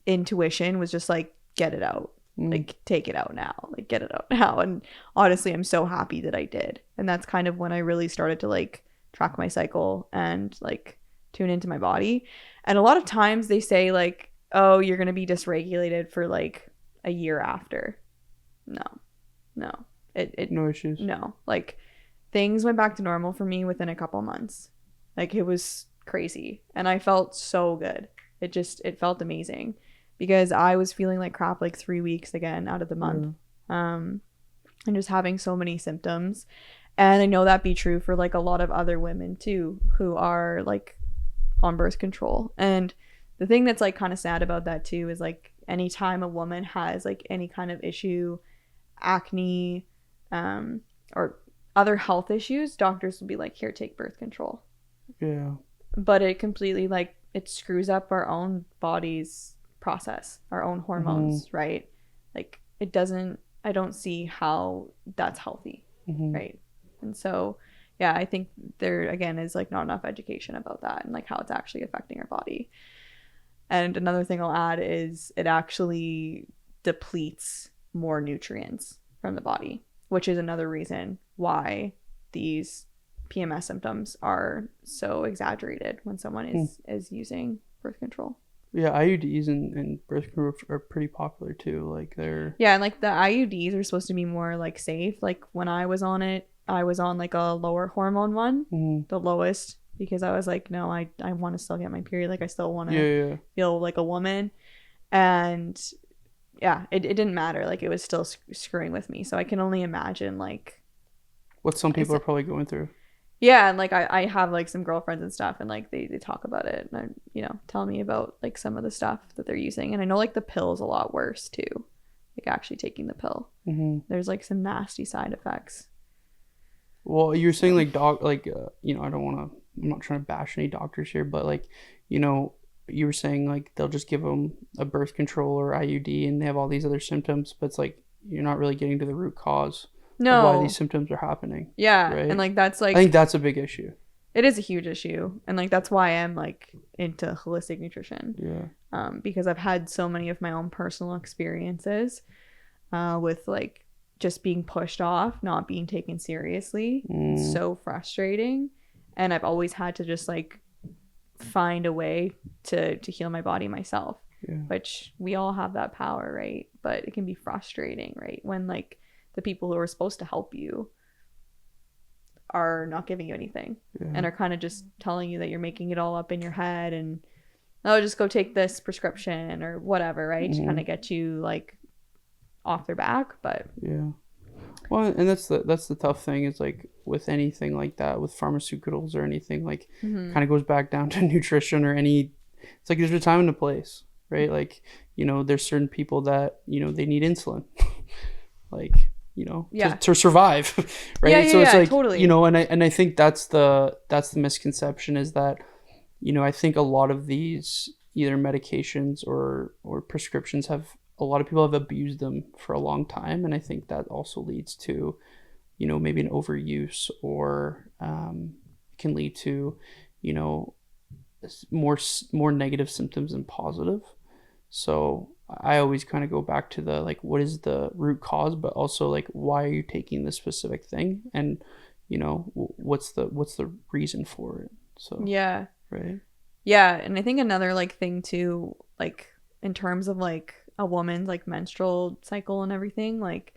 Speaker 2: intuition was just like, get it out. Like, take it out now. Like, get it out now. And honestly, I'm so happy that I did. And that's kind of when I really started to like track my cycle and like tune into my body. And a lot of times they say like, oh, you're going to be dysregulated for like a year after. No. No issues. No. Like, things went back to normal for me within a couple months. Like, it was crazy. And I felt so good. It felt amazing because I was feeling like crap like 3 weeks again out of the month. And just having so many symptoms. And I know that be true for like a lot of other women too, who are like on birth control. And the thing that's like kind of sad about that too is like anytime a woman has like any kind of issue, acne, or other health issues, doctors will be like, here, take birth control.
Speaker 1: Yeah.
Speaker 2: But it completely like, it screws up our own body's process, our own hormones, right? Like, it doesn't, I don't see how that's healthy, right? And so, yeah, I think there, again, is like not enough education about that and like how it's actually affecting our body. And another thing I'll add is it actually depletes more nutrients from the body, which is another reason why these PMS symptoms are so exaggerated when someone is using birth control.
Speaker 1: Yeah, IUDs and birth control are pretty popular too. Like, they're... Yeah,
Speaker 2: and like the IUDs are supposed to be more like safe. Like, when I was on it, I was on like a lower hormone one, the lowest, because I was like, no, I want to still get my period. Like, I still want to feel like a woman. And yeah, it didn't matter. Like, it was still screwing with me. So I can only imagine like
Speaker 1: what some people are probably going through.
Speaker 2: Yeah, and like I have like some girlfriends and stuff, and like they talk about it, and you know, tell me about like some of the stuff that they're using, and I know like the pill's a lot worse too, like actually taking the pill. There's like some nasty side effects.
Speaker 1: Well, you're saying like you know, I'm not trying to bash any doctors here, but like, you know, you were saying like they'll just give them a birth control or IUD and they have all these other symptoms, but it's like you're not really getting to the root cause of why these symptoms are happening.
Speaker 2: Yeah,
Speaker 1: right?
Speaker 2: And like that's like,
Speaker 1: I think that's a big issue.
Speaker 2: It is a huge issue, and like that's why I'm like into holistic nutrition.
Speaker 1: Yeah.
Speaker 2: Because I've had so many of my own personal experiences with like just being pushed off, not being taken seriously. It's so frustrating, and I've always had to just like find a way to heal my body myself. Yeah. Which we all have that power, right? But it can be frustrating, right? When like the people who are supposed to help you are not giving you anything and are kind of just telling you that you're making it all up in your head and just go take this prescription or whatever, right? To kind of get you like off their back. But
Speaker 1: well, and that's the tough thing is like with anything like that, with pharmaceuticals or anything, like kind of goes back down to nutrition or it's like there's a time and a place, right? Like, you know, there's certain people that, you know, they need insulin like, you know, to survive, right? So it's like, totally. You know, and I think that's the misconception is that, you know, I think a lot of these either medications or prescriptions a lot of people have abused them for a long time, and I think that also leads to, you know, maybe an overuse or can lead to, you know, more negative symptoms than positive. So I always kind of go back to the like, what is the root cause, but also like, why are you taking this specific thing, and you know, what's the reason for it? So right.
Speaker 2: Yeah, and I think another like thing too, like in terms of like a woman's like menstrual cycle and everything, like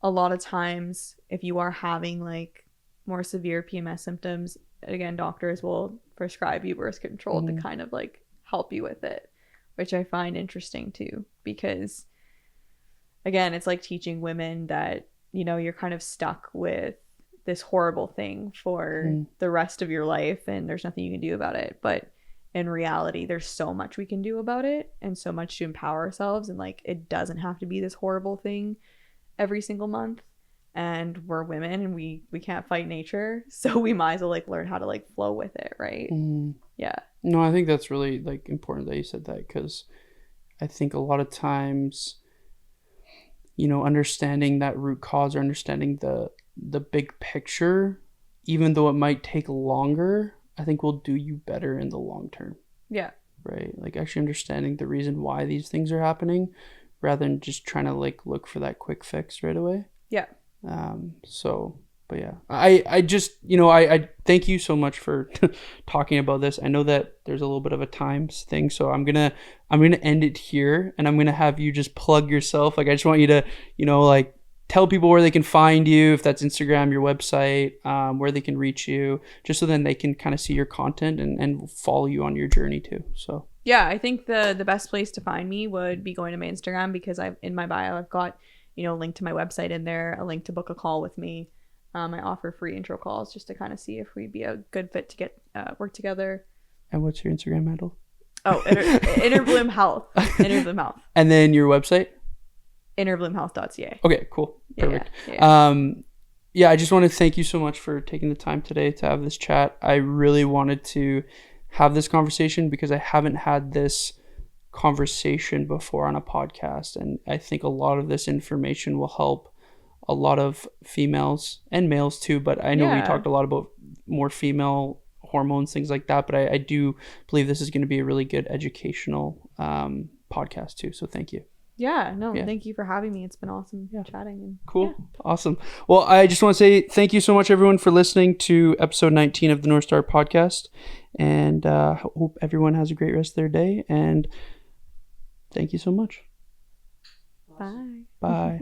Speaker 2: a lot of times if you are having like more severe PMS symptoms, again, doctors will prescribe you birth control to kind of like help you with it, which I find interesting too, because again, it's like teaching women that, you know, you're kind of stuck with this horrible thing for the rest of your life and there's nothing you can do about it. But in reality, there's so much we can do about it and so much to empower ourselves, and like it doesn't have to be this horrible thing every single month. And we're women and we can't fight nature, so we might as well like learn how to like flow with it, right? Yeah.
Speaker 1: No, I think that's really like important that you said that, because I think a lot of times, you know, understanding that root cause or understanding the big picture, even though it might take longer, I think will do you better in the long term. Yeah. Right? Like actually understanding the reason why these things are happening rather than just trying to like look for that quick fix right away. Yeah. But yeah, I just, you know, I thank you so much for talking about this. I know that there's a little bit of a times thing, so I'm gonna end it here, and I'm gonna have you just plug yourself. Like I just want you to, you know, like tell people where they can find you, if that's Instagram, your website, where they can reach you, just so then they can kind of see your content and follow you on your journey too. So
Speaker 2: yeah, I think the best place to find me would be going to my Instagram, because in my bio I've got, you know, a link to my website in there, a link to book a call with me. I offer free intro calls just to kind of see if we'd be a good fit to get work together.
Speaker 1: And what's your Instagram handle?
Speaker 2: Oh, InnerBloomHealth. InnerBloomHealth.
Speaker 1: And then your website?
Speaker 2: InnerBloomHealth.ca.
Speaker 1: Okay, cool. Perfect. Yeah, I just want to thank you so much for taking the time today to have this chat. I really wanted to have this conversation because I haven't had this conversation before on a podcast, and I think a lot of this information will help a lot of females and males too, but I know we talked a lot about more female hormones, things like that, but I do believe this is going to be a really good educational podcast too, so thank you.
Speaker 2: Thank you for having me. It's been awesome chatting. And,
Speaker 1: cool. Awesome. Well, I just want to say thank you so much, everyone, for listening to episode 19 of the North Star podcast, and hope everyone has a great rest of their day, and thank you so much.
Speaker 2: Bye.
Speaker 1: Bye.